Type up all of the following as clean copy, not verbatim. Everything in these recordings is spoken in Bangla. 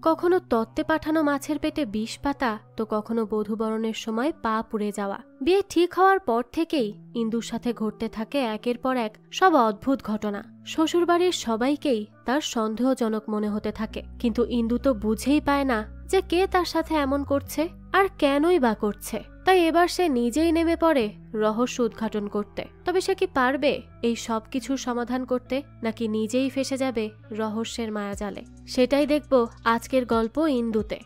কখনো তত্ত্বে পাঠানো মাছের পেটে বিষ পাতা, তো কখনো বধূবরণের সময় পা পুড়ে যাওয়া। বিয়ে ঠিক হওয়ার পর থেকেই ইন্দুর সাথে ঘটতে থাকে একের পর এক সব অদ্ভুত ঘটনা। শ্বশুরবাড়ির সবাইকেই তার সন্দেহজনক মনে হতে থাকে, কিন্তু ইন্দু তো বুঝেই পায় না যে কে তার সাথে এমন করছে আর কেনই বা করছে। তাই এবার সে নিজেই নেমে পড়ে রহস্য উদ্ঘাটন করতে। তবে সে কি পারবে এই সব কিছুর সমাধান করতে, নাকি নিজেই ফেসে যাবে রহস্যের মায়াজালে? সেটাই দেখব আজকের গল্প ইন্দুতে।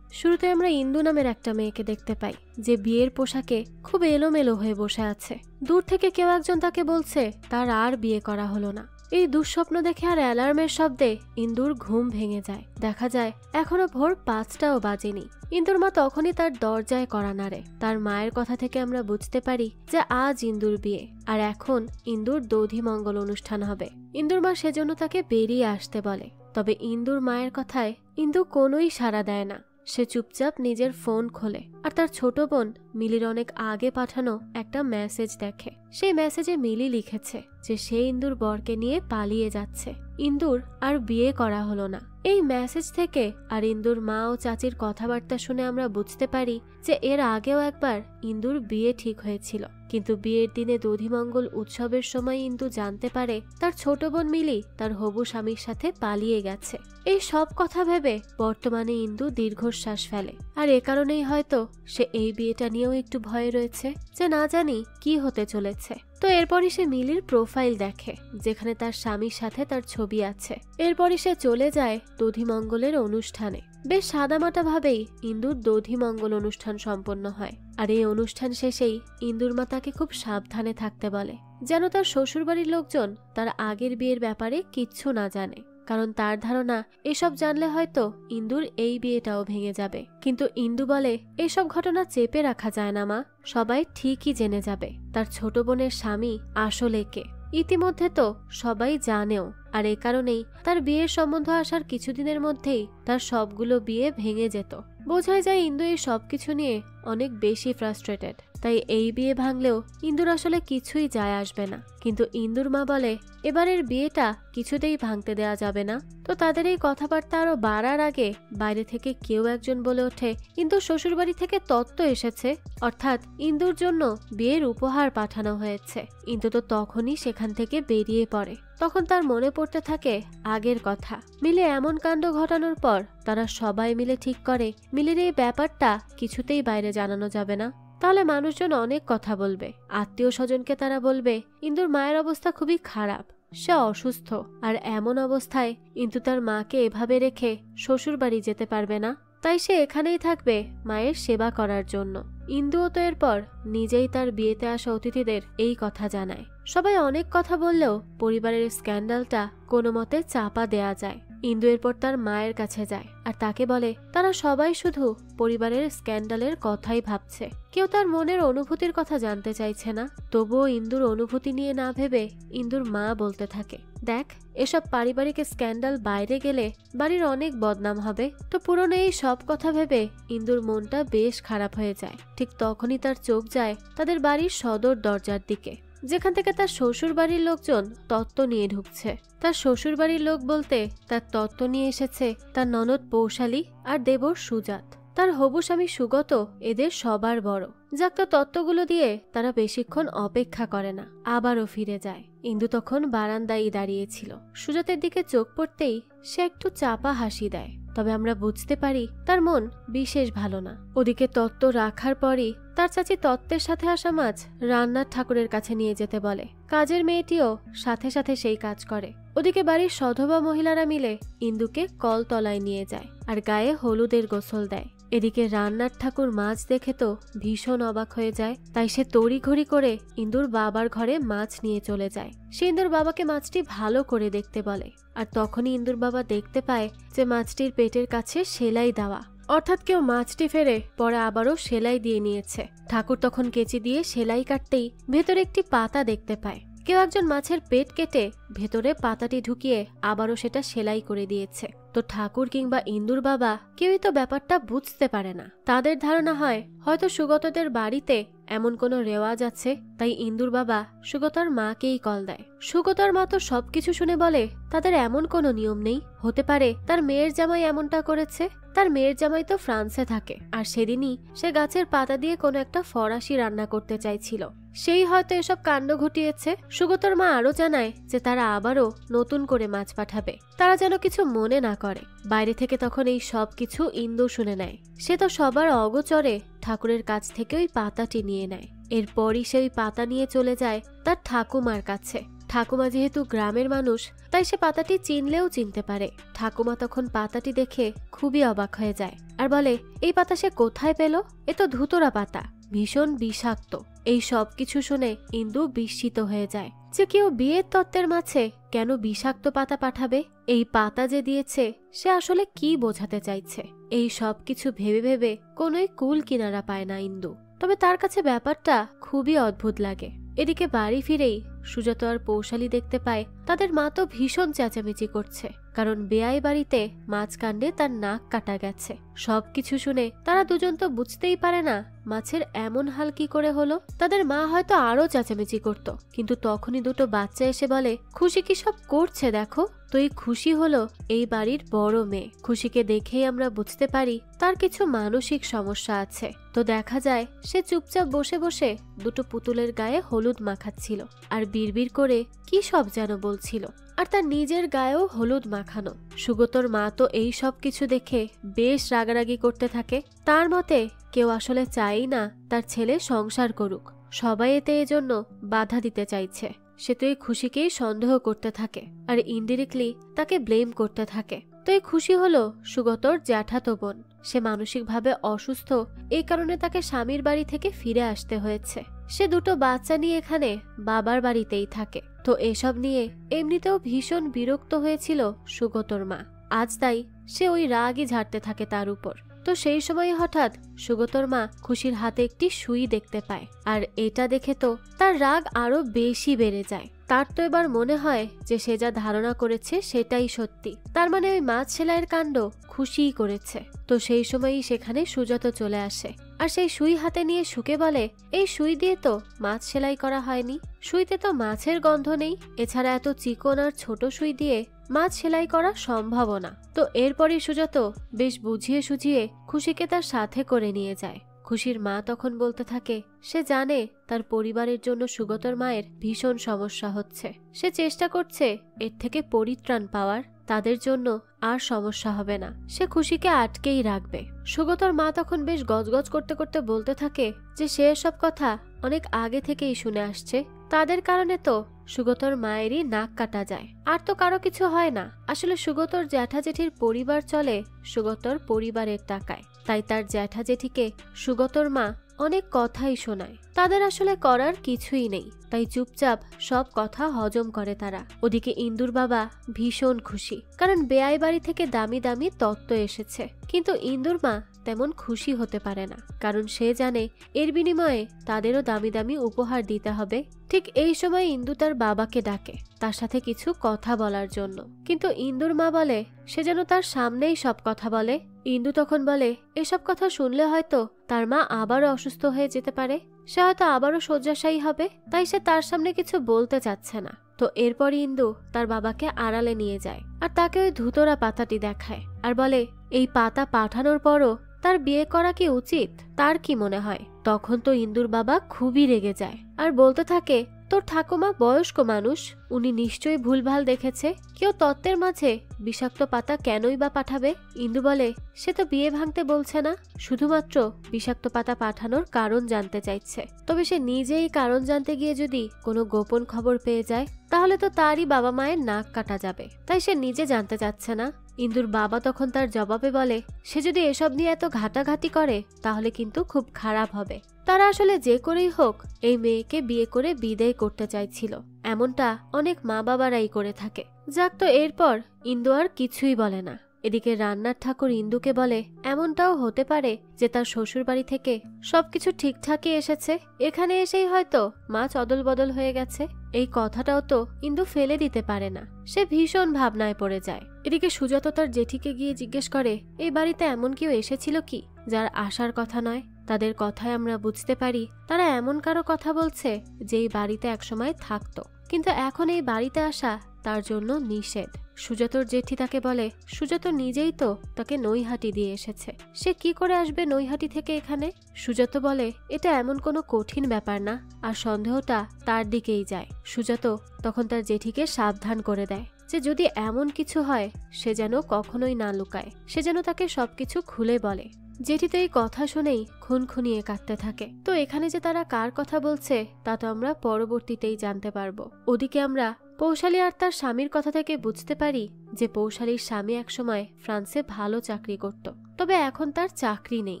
শুরুতে আমরা ইন্দু নামের একটা মেয়েকে দেখতে পাই, যে বিয়ের পোশাকে খুব এলোমেলো হয়ে বসে আছে। দূর থেকে কেউ একজন তাকে বলছে তার আর বিয়ে করা হলো না। এই দুঃস্বপ্ন দেখে আর অ্যালার্মের শব্দে ইন্দুর ঘুম ভেঙে যায়। দেখা যায় এখনো ভোর 5টাও বাজেনি। ইন্দুর মা তখনই তার দরজায় কড়া নাড়ে। তার মায়ের কথা থেকে আমরা বুঝতে পারি যে আজ ইন্দুর বিয়ে, আর এখন ইন্দুর দধিমঙ্গল অনুষ্ঠান হবে। ইন্দুর মা সেজন্য তাকে বেরিয়ে আসতে বলে। তবে ইন্দুর মায়ের কথায় ইন্দু কোনোই সাড়া দেয় না। সে চুপচাপ নিজের ফোন খোলে আর তার ছোট বোন মিলির অনেক আগে পাঠানো একটা মেসেজ দেখে। সেই মেসেজে মিলি লিখেছে যে সে ইন্দুর বরকে নিয়ে পালিয়ে যাচ্ছে। ইন্দুর আর বিয়ে করা হলো না। এই মেসেজ থেকে আর ইন্দুর মা ও চাচির কথাবার্তা শুনে আমরা বুঝতে পারি যে এর আগেও একবার ইন্দুর বিয়ে ঠিক হয়েছিল, কিন্তু বিয়ের দিনে দধিমঙ্গল উৎসবের সময় ইন্দু জানতে পারে তার ছোট বোন মিলি তার হবু স্বামীর সাথে পালিয়ে গেছে। এই সব কথা ভেবে বর্তমানে ইন্দু দীর্ঘশ্বাস ফেলে, আর এ কারণেই হয়তো সে এই বিয়েটা নিয়েও একটু ভয়ে রয়েছে যে না জানি কি হতে চলেছে। তো এরপরই সে মিলির প্রোফাইল দেখে, যেখানে তার স্বামীর সাথে তার ছবি আছে। এরপরই সে চলে যায় দধিমঙ্গলের অনুষ্ঠানে। বেশ সাদামাটা ভাবেই ইন্দুর দধিমঙ্গল অনুষ্ঠান সম্পন্ন হয়। আর এই অনুষ্ঠান শেষেই ইন্দুর মা তাকে খুব সাবধানে থাকতে বলে, যেন তার শ্বশুরবাড়ির লোকজন তার আগের বিয়ের ব্যাপারে কিচ্ছু না জানে। কারণ তার ধারণা এসব জানলে হয়তো ইন্দুর এই বিয়েটাও ভেঙে যাবে। কিন্তু ইন্দু বলে এসব ঘটনা চেপে রাখা যায় না মা, সবাই ঠিকই জেনে যাবে তার ছোট বোনের স্বামী আসলে কে। ইতিমধ্যে তো সবাই জানেও, আর এ কারণেই তার বিয়ের সম্বন্ধ আসার কিছুদিনের মধ্যেই তার সবগুলো বিয়ে ভেঙে যেত। বোঝাই যায় ইন্দু এই সবকিছু নিয়ে অনেক বেশি ফ্রাস্ট্রেটেড। তাই এই বিয়ে ভাঙলেও ইন্দুর আসলে কিছুই যায় আসবে না। কিন্তু ইন্দুর মা বলে এবারের বিয়েটা কিছুতেই ভাঙতে দেওয়া যাবে না। তো তাদের এই কথাবার্তা আরো বাড়ার আগে বাইরে থেকে কেউ একজন বলে ওঠে ইন্দুর শ্বশুরবাড়ি থেকে তত্ত্ব এসেছে, অর্থাৎ ইন্দুর জন্য বিয়ের উপহার পাঠানো হয়েছে। ইন্দু তো তখনই সেখান থেকে বেরিয়ে পড়ে। তখন তার মনে পড়তে থাকে আগের কথা। মিলে এমন কাণ্ড ঘটানোর পর তারা সবাই মিলে ঠিক করে মিলির এই ব্যাপারটা কিছুতেই বাইরে জানানো যাবে না, তাহলে মানুষজন অনেক কথা বলবে। আত্মীয় স্বজনকে তারা বলবে ইন্দুর মায়ের অবস্থা খুবই খারাপ, সে অসুস্থ, আর এমন অবস্থায় ইন্দু তার মাকে এভাবে রেখে শ্বশুর বাড়ি যেতে পারবে না। তাই সে এখানেই থাকবে মায়ের সেবা করার জন্য। ইন্দুও তো এরপর নিজেই তার বিয়েতে আসা অতিথিদের এই কথা জানায়। সবাই অনেক কথা বললেও পরিবারের স্ক্যান্ডালটা কোনো মতে চাপা দেয়া যায়। ইন্দু এরপর তার মায়ের কাছে যায় আর তাকে বলে তারা সবাই শুধু পরিবারের স্ক্যান্ডালের কথাই ভাবছে, কেউ তার মনের অনুভূতির কথা জানতে চাইছে না। তবুও ইন্দুর অনুভূতি নিয়ে না ভেবে ইন্দুর মা বলতে থাকে, দেখ এসব পারিবারিক স্ক্যান্ডাল বাইরে গেলে বাড়ির অনেক বদনাম হবে। তো পুরনো এই সব কথা ভেবে ইন্দুর মনটা বেশ খারাপ হয়ে যায়। ঠিক তখনই তার চোখ যায় তাদের বাড়ির সদর দরজার দিকে, যেখান থেকে তার শ্বশুর বাড়ির লোকজন তত্ত্ব নিয়ে ঢুকছে। তার শ্বশুর বাড়ির লোক বলতে তার তত্ত্ব নিয়ে এসেছে তার ননদ পৌশালী আর দেবর সুজাত। তার হবু স্বামী সুগত এদের সবার বড়। যাক, তো তত্ত্বগুলো দিয়ে তারা বেশিক্ষণ অপেক্ষা করে না, আবারও ফিরে যায়। ইন্দু তখন বারান্দায় দাঁড়িয়েছিল। সুজাতের দিকে চোখ পড়তেই সে একটু চাপা হাসি দেয়, তবে আমরা বুঝতে পারি তার মন বিশেষ ভালো না। ওদিকে তত্ত্ব রাখার পরই তার চাচি তত্ত্বের সাথে আসা মাছ রান্নার ঠাকুরের কাছে নিয়ে যেতে বলে। কাজের মেয়েটিও সাথে সাথে সেই কাজ করে। ওদিকে বাড়ির সধবা মহিলারা মিলে ইন্দুকে কলতলায় নিয়ে যায় আর গায়ে হলুদের গোসল দেয়। এদিকে রান্নার ঠাকুর মাছ দেখে তো ভীষণ অবাক হয়ে যায়। তাই সে তড়িঘড়ি করে ইন্দুর বাবার ঘরে মাছ নিয়ে চলে যায়। সে ইন্দুর বাবাকে মাছটি ভালো করে দেখতে বলে, আর তখনই ইন্দুর বাবা দেখতে পায় যে মাছটির পেটের কাছে সেলাই দেওয়া, অর্থাৎ কেউ মাছটি ফেরে পরে আবারও সেলাই দিয়ে নিয়েছে। ঠাকুর তখন কেচি দিয়ে সেলাই কাটতেই ভেতরে একটি পাতা দেখতে পায়। কেউ একজন মাছের পেট কেটে ভেতরে পাতাটি ঢুকিয়ে আবারও সেটা সেলাই করে দিয়েছে। তো ঠাকুর কিংবা ইন্দুর বাবা কেউই তো ব্যাপারটা বুঝতে পারে না। তাদের ধারণা হয় হয়তো সুগতদের বাড়িতে এমন কোনো রেওয়াজ আছে, তাই ইন্দুর বাবা সুগতার মাকেই কল দেয়। সুগতার মা তো সবকিছু শুনে বলে তাদের এমন কোনো নিয়ম নেই, হতে পারে তার মেয়ের জামাই এমনটা করেছে। তার মেয়ের জামাই তো ফ্রান্সে থাকে, আর সেদিনই সে গাছের পাতা দিয়ে কোনো একটা ফরাসি রান্না করতে চাইছিল, সেই হয়তো এসব কাণ্ড ঘটিয়েছে। সুগতার মা আরো জানায় যে তারা আবারও নতুন করে মাছ পাঠাবে, তারা যেন কিছু মনে না করে। বাইরে থেকে তখন এই সব কিছু ইন্দু শুনে নেয়। সে তো সবার অগোচরে ঠাকুরের কাছ থেকে ওই পাতাটি নিয়ে নেয়। এরপরই সে ওই পাতা নিয়ে চলে যায় তার ঠাকুমার কাছে। ঠাকুমা যেহেতু গ্রামের মানুষ, তাই সে পাতাটি চিনলেও চিনতে পারে। ঠাকুমা তখন পাতাটি দেখে খুবই অবাক হয়ে যায় আর বলে, এই পাতা সে কোথায় পেল? এ তো ধুতরা পাতা, ভীষণ বিষাক্ত। এই সব কিছু শুনে ইন্দু বিস্মিত হয়ে যায় যে কেউ বিয়ের তত্ত্বের মাঝে কেন বিষাক্ত পাতা পাঠাবে। এই পাতা যে দিয়েছে সে আসলে কি বোঝাতে চাইছে, এই সব কিছু ভেবে ভেবে কোনোই কুল কিনারা পায় না ইন্দু। তবে তার কাছে ব্যাপারটা খুবই অদ্ভুত লাগে। এদিকে বাড়ি ফিরেই সুজাত আর পৌশালী দেখতে পায় তাদের মা তো ভীষণ চেঁচামেচি করছে, কারণ বেয়াই বাড়িতে মাছকাণ্ডে তার নাক কাটা গেছে। সবকিছু শুনে তারা দুজন তো বুঝতেই পারে না মাছের এমন হাল কি করে হলো। তাদের মা হয়তো আরো চেঁচামেচি করত, কিন্তু তখনই দুটো বাচ্চা এসে বলে, খুশি কি সব করছে দেখো। তো এই খুশি হলো এই বাড়ির বড় মেয়ে। খুশিকে দেখেই আমরা বুঝতে পারি তার কিছু মানসিক সমস্যা আছে। তো দেখা যায় সে চুপচাপ বসে বসে দুটো পুতুলের গায়ে হলুদ মাখাচ্ছিল আর বিড়বিড় করে কি সব যেন বলছিল, আর তার নিজের গায়েও হলুদ মাখানো। সুগতর মা তো এই সব কিছু দেখে বেশ রাগারাগি করতে থাকে। তার মতে কেউ আসলে চাই না তার ছেলে সংসার করুক, সবাই এতে এজন্য বাধা দিতে চাইছে। সে তো এই খুশিকেই সন্দেহ করতে থাকে আর ইনডিরেক্টলি তাকে ব্লেম করতে থাকে। তো এই খুশি হলো সুগতর জ্যাঠাতো বোন। সে মানসিকভাবে অসুস্থ, এই কারণে তাকে স্বামীর বাড়ি থেকে ফিরে আসতে হয়েছে। সে দুটো বাচ্চা নিয়ে এখানে বাবার বাড়িতেই থাকে। তো এসব নিয়ে এমনিতেও ভীষণ বিরক্ত হয়েছিল সুগতর মা। আজ তাই সে ওই রাগই ঝাড়তে থাকে তার উপর। তো সেই সময় হঠাৎ সুগতর মা খুশির হাতে একটি সুই দেখতে পায়, আর এটা দেখে তো তার রাগ আরো বেশি বেড়ে যায়। তার তো এবার মনে হয় যে সে যা ধারণা করেছে সেটাই সত্যি, তার মানে ওই মাছ সেলাইয়ের কাণ্ড খুশিই করেছে। তো সেই সময়ই সেখানে সুজাত চলে আসে আর সেই সুই হাতে নিয়ে সুকে বলে, এই সুই দিয়ে তো মাছ সেলাই করা হয়নি, সুইতে তো মাছের গন্ধ নেই, এছাড়া এত চিকন আর ছোট সুই দিয়ে মাছ সেলাই করা সম্ভব না। তো এরপরই সুজাত বেশ বুঝিয়ে সুঝিয়ে খুশিকে তার সাথে করে নিয়ে যায়। খুশির মা তখন বলতে থাকে সে জানে তার পরিবারের জন্য সুগতর মায়ের ভীষণ সমস্যা হচ্ছে, সে চেষ্টা করছে এর থেকে পরিত্রাণ পাওয়ার, তাদের জন্য আর সমস্যা হবে না, সে খুশিকে আটকেই রাখবে। সুগতর মা তখন বেশ গজগজ করতে করতে বলতে থাকে যে সে এসব কথা অনেক আগে থেকেই শুনে আসছে, তাদের কারণে তো সুগতর মায়েরই নাক কাটা যায়, আর তো কারো কিছু হয় না। আসলে সুগতর জ্যাঠা জেঠির পরিবার চলে সুগতর পরিবারের টাকায়, তাই তার জ্যাঠা জেঠিকে সুগতর মা অনেক কথাই শোনায়। তাদের আসলে করার কিছুই নেই, তাই চুপচাপ সব কথা হজম করে তারা। ওদিকে ইন্দুর বাবা ভীষণ খুশি, কারণ বেয়াই বাড়ি থেকে দামি দামি তত্ত্ব এসেছে। কিন্তু ইন্দুর মা তেমন খুশি হতে পারে না, কারণ সে জানে এর বিনিময়ে তাদেরও দামি দামি উপহার দিতে হবে। ঠিক এই সময় ইন্দু তার বাবাকে ডাকে তার সাথে কিছু কথা বলার জন্য, কিন্তু ইন্দুর মা বলে সে যেন তার সামনেই সব কথা বলে। ইন্দু তখন বলে এসব কথা শুনলে হয়তো তার মা আবারও অসুস্থ হয়ে যেতে পারে, সে হয়তো আবারও শয্যাশায়ী হবে, তাই সে তার সামনে কিছু বলতে চাচ্ছে না। তো এরপর ইন্দু তার বাবাকে আড়ালে নিয়ে যায় আর তাকে ওই ধুতরা পাতাটি দেখায় আর বলে এই পাতা পাঠানোর পরও তার বিয়ে করা কি উচিত, তার কি মনে হয়? তখন তো ইন্দুর বাবা খুবই রেগে যায় আর বলতে থাকে তোর ঠাকুমা বয়স্ক মানুষ, উনি নিশ্চয়ই ভুলভাল দেখেছে, কেউ তত্ত্বের মাঝে বিষাক্ত পাতা কেনই বা পাঠাবে? ইন্দু বলে সে তো বিয়ে ভাঙতে বলছে না, শুধুমাত্র বিষাক্ত পাতা পাঠানোর কারণ জানতে চাইছে। তবে সে নিজেই কারণ জানতে গিয়ে যদি কোনো গোপন খবর পেয়ে যায় তাহলে তো তারই বাবা মায়ের নাক কাটা যাবে, তাই সে নিজে জানতে চাচ্ছে না। ইন্দুর বাবা তখন তার জবাবে বলে সে যদি এসব নিয়ে এত ঘাটাঘাটি করে তাহলে কিন্তু খুব খারাপ হবে। তারা আসলে যে করেই হোক এই মেয়েকে বিয়ে করে বিদায় করতে চাইছিল, এমনটা অনেক মা বাবারাই করে থাকে। যাক, তো এরপর ইন্দু আর কিছুই বলে না। এদিকে রান্নার ঠাকুর ইন্দুকে বলে এমনটাও হতে পারে যে তার শ্বশুর বাড়ি থেকে সবকিছু ঠিকঠাকই এসেছে, এখানে এসেই হয়তো মাছ অদল বদল হয়ে গেছে। এই কথাটাও তো ইন্দু ফেলে দিতে পারে না, সে ভীষণ ভাবনায় পড়ে যায়। এদিকে সুজাত তার জেঠিকে গিয়ে জিজ্ঞেস করে এই বাড়িতে এমন কেউ এসেছিল কি যার আসার কথা নয়? তাদের কথায় আমরা বুঝতে পারি তারা এমন কারো কথা বলছে যেই বাড়িতে একসময় থাকতো, কিন্তু এখন এই বাড়িতে আসা তার জন্য নিষেধ। সুজাতর জেঠি তাকে বলে সুজাত নিজেই তো তাকে নৈহাটি দিয়ে এসেছে, সে কি করে আসবে নৈহাটি থেকে এখানে। সুজাত বলে এটা এমন কোনো কঠিন ব্যাপার না, আর সন্দেহটা তার দিকেই যায়। সুজাত তখন তার জেঠিকে সাবধান করে দেয় যে যদি এমন কিছু হয় সে যেন কখনোই না লুকায়, সে যেন তাকে সবকিছু খুলে বলে। জেঠি তো এই কথা শুনেই খুনখুনিয়ে কাঁদতে থাকে। তো এখানে যে তারা কার কথা বলছে তা তো আমরা পরবর্তীতেই জানতে পারবো। ওদিকে আমরা পৌশালী আর তার স্বামীর কথা থেকে বুঝতে পারি যে পৌশালীর স্বামী একসময় ফ্রান্সে ভালো চাকরি করত, তবে এখন তার চাকরি নেই,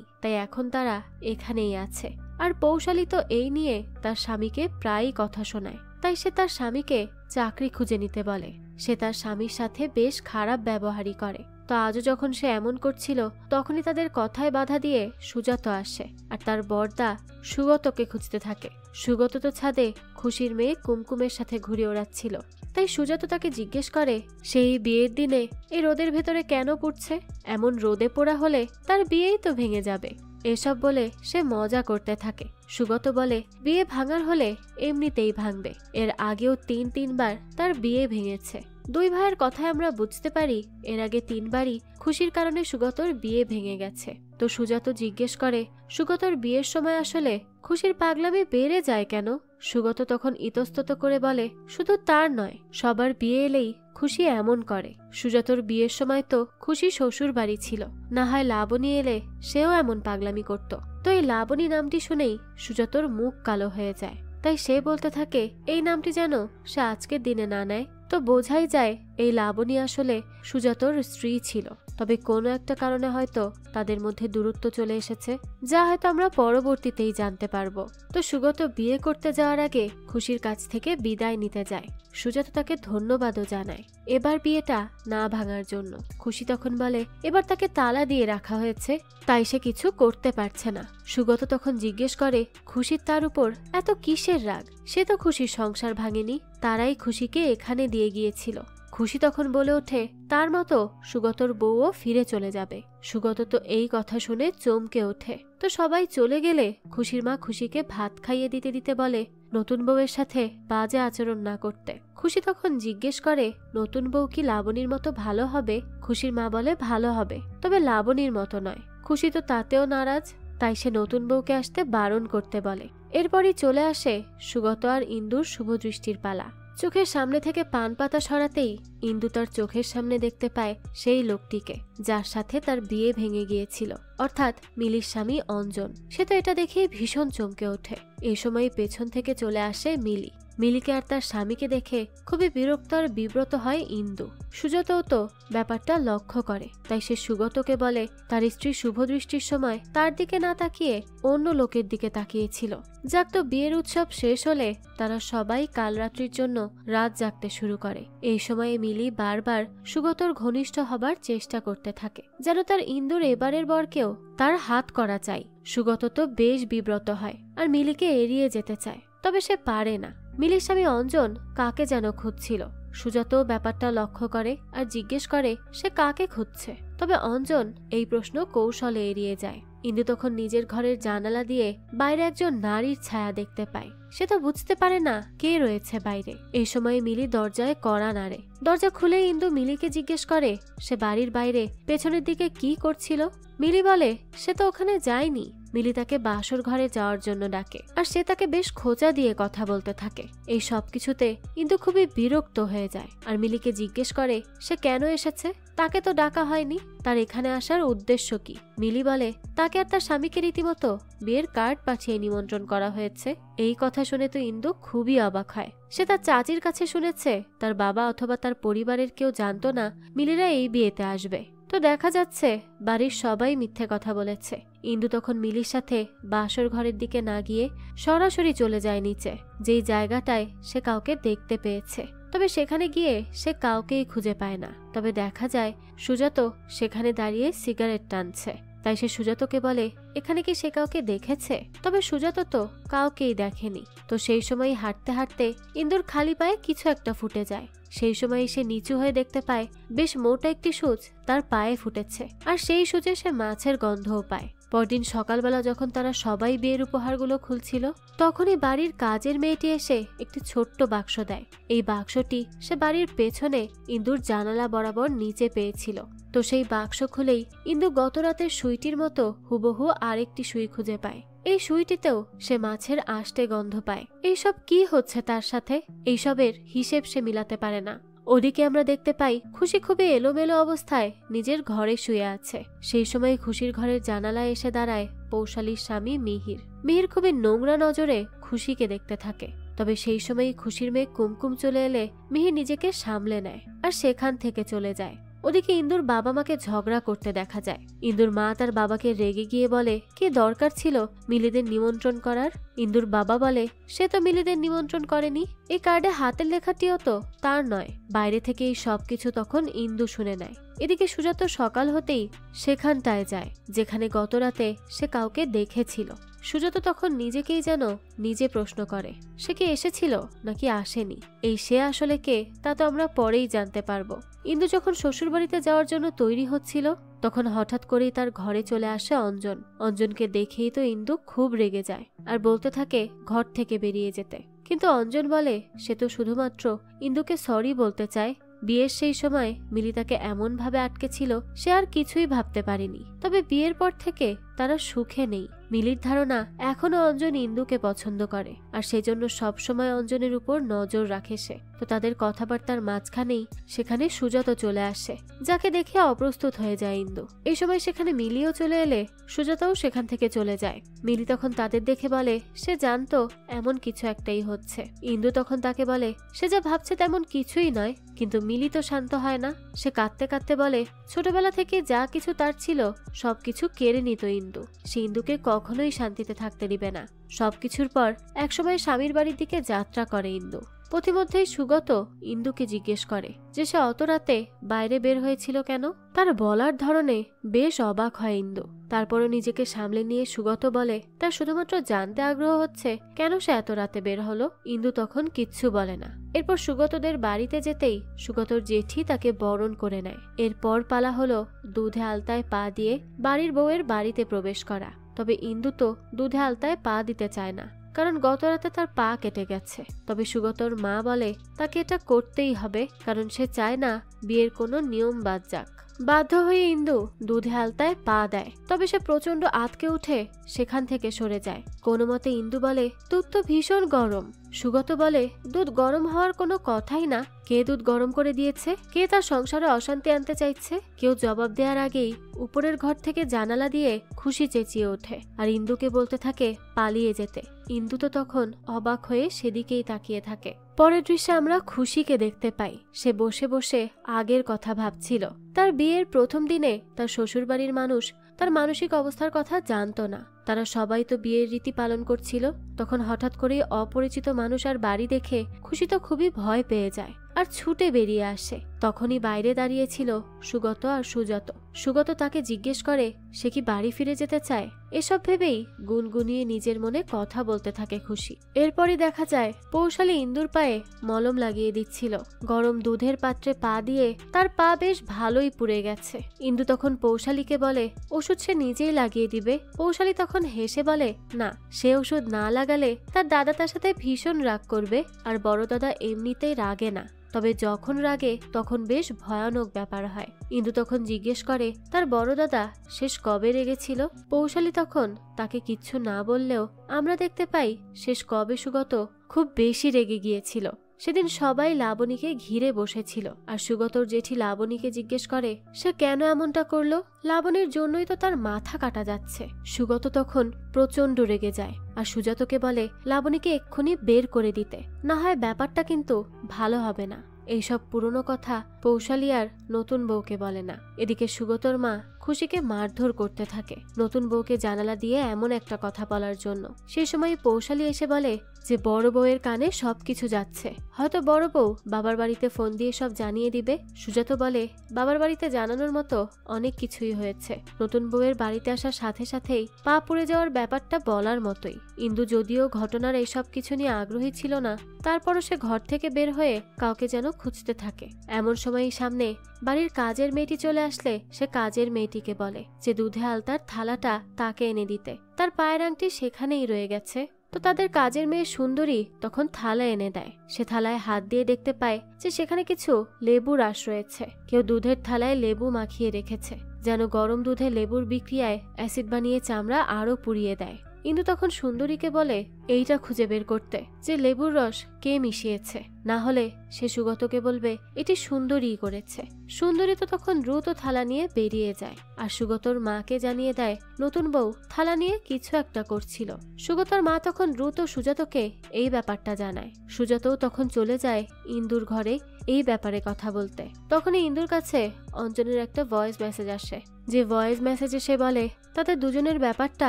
তাই এখন তারা এখানেই আছে। আর পৌশালী তো এই নিয়ে তার স্বামীকে প্রায়ই কথা শোনায়, তাই সে তার স্বামীকে চাকরি খুঁজে নিতে বলে। সে তার স্বামীর সাথে বেশ খারাপ ব্যবহারই করে। তো আজও যখন সে এমন করছিল তখনই তাদের কথায় বাধা দিয়ে সুজাত আসে আর তার বরদা সুগতকে খুঁজতে থাকে। সুগত তো ছাদে খুশির মেয়ে কুমকুমের সাথে ঘুরে ওড়াচ্ছিল, তাই সুজাত তাকে জিজ্ঞেস করে সেই বিয়ের দিনে এই রোদের ভেতরে কেন পড়ছে, এমন রোদে পোড়া হলে তার বিয়েই তো ভেঙে যাবে। এসব বলে সে মজা করতে থাকে। সুগত বলে বিয়ে ভাঙার হলে এমনিতেই ভাঙবে, এর আগেও 3বার তার বিয়ে ভেঙেছে। দুই ভাইয়ের কথায় আমরা বুঝতে পারি এর আগে 3বারই খুশির কারণে সুগতর বিয়ে ভেঙে গেছে। তো সুজাত জিজ্ঞেস করে সুগতর বিয়ের সময় আসলে খুশির পাগলামি বেড়ে যায় কেন। সুগত তখন ইতস্তত করে বলে শুধু তার নয়, সবার বিয়ে এলেই খুশি এমন করে। সুজাতর বিয়ের সময় তো খুশি শ্বশুর বাড়ি ছিল, না হয় লাবণী এলে সেও এমন পাগলামি করত। তো এই লাবণী নামটি শুনেই সুজাতর মুখ কালো হয়ে যায়, তাই সে বলতে থাকে এই নামটি যেন সে আজকের দিনে না নেয়। তো বোঝাই যায় এই লাবণী আসলে সুজাতর স্ত্রী ছিল, তবে কোনো একটা কারণে হয়তো তাদের মধ্যে দূরত্ব চলে এসেছে, যা হয়তো আমরা পরবর্তীতেই জানতে পারবো। তো সুগত বিয়ে করতে যাওয়ার আগে খুশির কাছ থেকে বিদায় নিতে যায়। সুজাত তাকে ধন্যবাদও জানায় এবার বিয়েটা না ভাঙার জন্য। খুশি তখন বলে এবার তাকে তালা দিয়ে রাখা হয়েছে, তাই সে কিছু করতে পারছে না। সুগত তখন জিজ্ঞেস করে খুশির তার উপর এত কিসের রাগ, সে তো খুশির সংসার ভাঙেনি, তারাই খুশিকে এখানে দিয়ে গিয়েছিল। খুশি তখন বলে ওঠে তার মতো সুগতর বউও ফিরে চলে যাবে। সুগত তো এই কথা শুনে চমকে ওঠে। তো সবাই চলে গেলে খুশির মা খুশিকে ভাত খাইয়ে দিতে দিতে বলে নতুন বউয়ের সাথে বাজে আচরণ না করতে। খুশি তখন জিজ্ঞেস করে নতুন বউ কি লাবণীর মতো ভালো হবে। খুশির মা বলে ভালো হবে, তবে লাবণীর মতো নয়। খুশি তো তাতেও নারাজ, তাই সে নতুন বউকে আসতে বারণ করতে বলে। এরপরই চলে আসে সুগত আর ইন্দুর শুভ দৃষ্টির পালা। চোখের সামনে থেকে পান পাতা সরাতেই ইন্দু তার চোখের সামনে দেখতে পায় সেই লোকটিকে যার সাথে তার বিয়ে ভেঙে গিয়েছিল, অর্থাৎ মিলির স্বামী অঞ্জন। সে তো এটা দেখেই ভীষণ চমকে ওঠে। এই সময় পেছন থেকে চলে আসে মিলি। মিলিকে আর তার স্বামীকে দেখে খুবই বিরক্ত আর বিব্রত হয় ইন্দু। সুজাতও তো ব্যাপারটা লক্ষ্য করে, তাই সে সুগতকে বলে তার স্ত্রী শুভ দৃষ্টির সময় তার দিকে না তাকিয়ে অন্য লোকের দিকে তাকিয়েছিল। যাক, তো বিয়ের উৎসব শেষ হলে তারা সবাই কাল রাত্রির জন্য রাত জাগতে শুরু করে। এই সময়ে মিলি বারবার সুগতর ঘনিষ্ঠ হবার চেষ্টা করতে থাকে, যেন তার ইন্দুর এবারের বরকেও তার হাত করা চাই। সুগত তো বেশ বিব্রত হয় আর মিলিকে এড়িয়ে যেতে চায়, তবে সে পারে না। মিলির স্বামী অঞ্জন কাকে যেন খুঁজছিল। সুজাত ব্যাপারটা লক্ষ্য করে আর জিজ্ঞেস করে সে কাকে খুঁজছে, তবে অঞ্জন এই প্রশ্ন কৌশলে এড়িয়ে যায়। ইন্দু তখন নিজের ঘরের জানালা দিয়ে বাইরে একজন নারীর ছায়া দেখতে পায়। সে তো বুঝতে পারে না কে রয়েছে বাইরে। এই সময় মিলি দরজায় কড়া নাড়ে। দরজা খুলে ইন্দু মিলিকে জিজ্ঞেস করে সে বাড়ির বাইরে পেছনের দিকে কি করছিল। মিলি বলে সে তো ওখানে যায়নি। মিলি তাকে বাসর ঘরে যাওয়ার জন্য ডাকে আর সে তাকে বেশ খোঁচা দিয়ে কথা বলতে থাকে। এই সবকিছুতে ইন্দু খুবই বিরক্ত হয়ে যায় আর মিলিকে জিজ্ঞেস করে সে কেন এসেছে, তাকে তো ডাকা হয়নি, তার এখানে আসার উদ্দেশ্য কি। মিলি বলে তাকে আর তার স্বামীকে রীতিমতো বিয়ের কার্ড পাঠিয়ে নিমন্ত্রণ করা হয়েছে। এই কথা শুনে তো ইন্দু খুবই অবাক হয়। সে তার চাচির কাছে শুনেছে তার বাবা অথবা তার পরিবারের কেউ জানতো না মিলিরা এই বিয়েতে আসবে। তো দেখা যাচ্ছে বাড়ির সবাই মিথ্যে কথা বলেছে। ইন্দু তখন মিলির সাথে বাসর ঘরের দিকে না গিয়ে সরাসরি চলে যায় নিচে, যেই জায়গাটায় সে কাউকে দেখতে পেয়েছে। তবে সেখানে গিয়ে সে কাউকেই খুঁজে পায় না। তবে দেখা যায় সুজাত সেখানে দাঁড়িয়ে সিগারেট টানছে। তাই সে সুজাতকে বলে এখানে কি সে কাউকে দেখেছে, তবে সুজাত তো কাউকেই দেখেনি। তো সেই সময় হাঁটতে হাঁটতে ইন্দুর খালি পায়ে কিছু একটা ফুটে যায়। সেই সময় সে নিচু হয়ে দেখতে পায় বেশ মোটা একটি সূচ তার পায়ে ফুটেছে আর সেই সূচে সে মাছের গন্ধও পায়। পরদিন সকালবেলা যখন তারা সবাই বিয়ের উপহারগুলো খুলছিল, তখনই বাড়ির কাজের মেয়েটি এসে একটি ছোট্ট বাক্স দেয়। এই বাক্সটি সে বাড়ির পেছনে ইন্দুর জানালা বরাবর নিচে পেয়েছিল। তো সেই বাক্স খুলেই ইন্দু গত রাতের সুইটির মতো হুবহু আরেকটি সুই খুঁজে পায়। এই সুইটিতেও সে মাছের আষ্টে গন্ধ পায়। এইসব কি হচ্ছে তার সাথে? এইসবের হিসেব সে মিলাতে পারে না। ওদিকে আমরা দেখতে পাই খুশি খুবই এলোমেলো অবস্থায় নিজের ঘরে শুয়ে আছে। সেই সময় খুশির ঘরের জানালায় এসে দাঁড়ায় পৌশালীর স্বামী মিহির। মিহির খুবই নোংরা নজরে খুশিকে দেখতে থাকে। তবে সেই সময় খুশির মেয়ে কুমকুম চলে এলে মিহির নিজেকে সামলে নেয় আর সেখান থেকে চলে যায়। ওদিকে ইন্দুর বাবা মাকে ঝগড়া করতে দেখা যায়। ইন্দুর মা তার বাবাকে রেগে গিয়ে বলে, কি দরকার ছিল মিলিদের নিমন্ত্রণ করার? ইন্দুর বাবা বলে, সে তো মিলিদের নিমন্ত্রণ করেনি, এই কার্ডে হাতের লেখাটিও তো তার নয়। বাইরে থেকে এই সবকিছু তখন ইন্দু শুনে নেয়। এদিকে সুজাত সকাল হতেই সেখানটায় যায় যেখানে গত রাতে সে কাউকে দেখেছিল। সুজাত তখন নিজেকেই যেন নিজে প্রশ্ন করে, সে কি এসেছিল নাকি আসেনি? এই সে আসলে কে তা তো আমরা পরেই জানতে পারবো। ইন্দু যখন শ্বশুরবাড়িতে যাওয়ার জন্য তৈরি হচ্ছিল, তখন হঠাৎ করেই তার ঘরে চলে আসে অঞ্জন। অঞ্জনকে দেখেই তো ইন্দু খুব রেগে যায় আর বলতে থাকে ঘর থেকে বেরিয়ে যেতে। কিন্তু অঞ্জন বলে সে তো শুধুমাত্র ইন্দুকে সরি বলতে চায়। বিয়ের সেই সময় মিলি তাকে এমন ভাবে আটকে ছিল, সে আর কিছুই ভাবতে পারেনি। তবে বিয়ের পর থেকে তারা সুখে নেই। মিলির ধারণা এখনো অঞ্জন ইন্দুকে পছন্দ করে আর সেজন্য সবসময় অঞ্জনের উপর নজর রাখে সে। তো তাদের কথাবার্তার মাঝখানেই সেখানে সুজাত চলে আসে, যাকে দেখে অপ্রস্তুত হয়ে যায় ইন্দু। এই সময় সেখানে মিলিও চলে এলে সুজাতাও সেখান থেকে চলে যায়। মিলি তখন তাদের দেখে বলে সে জানতো এমন কিছু একটাই হচ্ছে। ইন্দু তখন তাকে বলে সে যা ভাবছে তেমন কিছুই নয়। কিন্তু মিলি তো শান্ত হয় না। সে কাঁদতে কাঁদতে বলে ছোটবেলা থেকে যা কিছু তার ছিল সবকিছু কেড়ে নিত ইন্দু। সে ইন্দুকে কখনোই শান্তিতে থাকতে দিবে না। সবকিছুর পর একসময় স্বামীর বাড়ির দিকে যাত্রা করে ইন্দু। পথিমধ্যেই সুগত ইন্দুকে জিজ্ঞেস করে যে সে অত রাতে বাইরে বের হয়েছিল কেন। তার বলার ধরনে বেশ অবাক হয় ইন্দু। তারপরও নিজেকে সামলে নিয়ে সুগত বলে তার শুধুমাত্র জানতে আগ্রহ হচ্ছে কেন সে এত রাতে বের হলো। ইন্দু তখন কিচ্ছু বলে না। এরপর সুগতদের বাড়িতে যেতেই সুগতর জেঠি তাকে বরণ করে নেয়। এরপর পালা হলো দুধে আলতায় পা দিয়ে বাড়ির বউয়ের বাড়িতে প্রবেশ করা। তবে ইন্দু তো দুধে আলতায় পা দিতে চায় না, কারণ গত রাতে তার পা কেটে গেছে। তবে সুগতর মা বলে তাকে এটা করতেই হবে, কারণ সে চায় না বিয়ের কোনো নিয়ম বাদ যাক। বাধ্য হয়ে ইন্দু দুধে আলতায় পা দেয়। তবে সে প্রচন্ড আতকে উঠে সেখান থেকে সরে যায়। কোনো মতে ইন্দু বলে দুধ তো ভীষণ গরম। সুগত বলে দুধ গরম হওয়ার কোনো কথাই না। কে দুধ গরম করে দিয়েছে? কে তার সংসারে অশান্তি আনতে চাইছে? কেউ জবাব দেওয়ার আগেই উপরের ঘর থেকে জানালা দিয়ে খুশি চেঁচিয়ে ওঠে আর ইন্দুকে বলতে থাকে পালিয়ে যেতে। ইন্দু তো তখন অবাক হয়ে সেদিকেই তাকিয়ে থাকে। পরের দৃশ্যে আমরা খুশিকে দেখতে পাই। সে বসে বসে আগের কথা ভাবছিল। তার বিয়ের প্রথম দিনে তার শ্বশুরবাড়ির মানুষ তার মানসিক অবস্থার কথা জানতো না। তারা সবাই তো বিয়ের রীতি পালন করছিল। তখন হঠাৎ করেই অপরিচিত মানুষ আর বাড়ি দেখে খুশি তো খুবই ভয় পেয়ে যায় আর ছুটে বেরিয়ে আসে। তখনই বাইরে দাঁড়িয়েছিল সুগত আর সুজাত। সুগত তাকে জিজ্ঞেস করে সে কি বাড়ি ফিরে যেতে চায়। এসব ভেবেই গুনগুনিয়ে নিজের মনে কথা বলতে থাকে খুশি। এরপরই দেখা যায় পৌশালী ইন্দুর পায়ে মলম লাগিয়ে দিচ্ছিল। গরম দুধের পাত্রে পা দিয়ে তার পা বেশ ভালোই পুড়ে গেছে। ইন্দু তখন পৌশালীকে বলে ওষুধ সে নিজেই লাগিয়ে দিবে। পৌশালী তখন হেসে বলে না, সে ওষুধ না লাগালে তার দাদা তার সাথে ভীষণ রাগ করবে আর বড় দাদা এমনিতেই রাগে না, তবে যখন রাগে তখন বেশ ভয়ানক ব্যাপার হয়। ইন্দু তখন জিজ্ঞেস করে তার বড় দাদা শেষ কবে রেগেছিল। পৌশালী তখন তাকে কিচ্ছু না বললেও আমরা দেখতে পাই শেষ কবে সুগত খুব বেশি রেগে গিয়েছিল। সেদিন সবাই লাবণীকে ঘিরে বসেছিল আর সুগতর জেঠি লাবণীকে জিজ্ঞেস করে সে কেন এমনটা করলো। লাবণীর জন্যই তো তার মাথা কাটা যাচ্ছে। সুগত তখন প্রচন্ড রেগে যায় আর সুজাতকে বলে লাবণীকে এক্ষুনি বের করে দিতে, না হয় ব্যাপারটা কিন্তু ভালো হবে না। এইসব পুরনো কথা পৌশালী আর নতুন বউকে বলে না। এদিকে সুগতর মা খুশিকে মারধর করতে থাকে নতুন বউকে জানালা দিয়ে এমন একটা কথা বলার জন্য। সেই সময় পৌশালী এসে বলে যে বড় বউয়ের কানে সবকিছু যাচ্ছে, হয়তো বড় বউ বাবার বাড়িতে ফোন দিয়ে সব জানিয়ে দিবে। সুজাত বলে বাবার বাড়িতে জানানোর মতো অনেক কিছুই হয়েছে। নতুন বউয়ের বাড়িতে আসার সাথে সাথেই পা পুড়ে যাওয়ার ব্যাপারটা বলার মতোই। ইন্দু যদিও ঘটনার এইসব কিছু নিয়ে আগ্রহী ছিল না, তারপরও সে ঘর থেকে বের হয়ে কাউকে যেন খুঁজতে থাকে। এমন সময় সামনে বাড়ির কাজের মেয়েটি চলে আসলে সে কাজের মেয়েটি সুন্দরীকে বলে যে দুধে আলতার থালাটা তাকে এনে দিতে। তার পায়ের আংটি সেখানেই রয়ে গেছে। তো তাদের কাজের মেয়ে সুন্দরী তখন থালা এনে দেয়। সে থালায় হাত দিয়ে দেখতে পায় যে সেখানে কিছু লেবু রাস রয়েছে। কেউ দুধের থালায় লেবু মাখিয়ে রেখেছে, যেন গরম দুধে লেবুর বিক্রিয়ায় অ্যাসিড বানিয়ে চামড়া আরো পুড়িয়ে দেয়। ইন্দু তখন সুন্দরীকে বলে এইটা খুঁজে বের করতে যে লেবুর রস কে মিশিয়েছে, না হলে সে সুগতকে বলবে এটি সুন্দরীই করেছে। সুন্দরী তো তখন দ্রুত থালা নিয়ে বেরিয়ে যায় আর সুগতর মাকে জানিয়ে দেয় নতুন বউ থালা নিয়ে কিছু একটা করছিল। সুগতর মা তখন দ্রুত সুজাতকে এই ব্যাপারটা জানায়। সুজাতও তখন চলে যায় ইন্দুর ঘরে এই ব্যাপারে কথা বলতে। তখনই ইন্দুর কাছে অঞ্জনের একটা ভয়েস মেসেজ আসে, যে ভয়েস মেসেজে সে বলে তাদের দুজনের ব্যাপারটা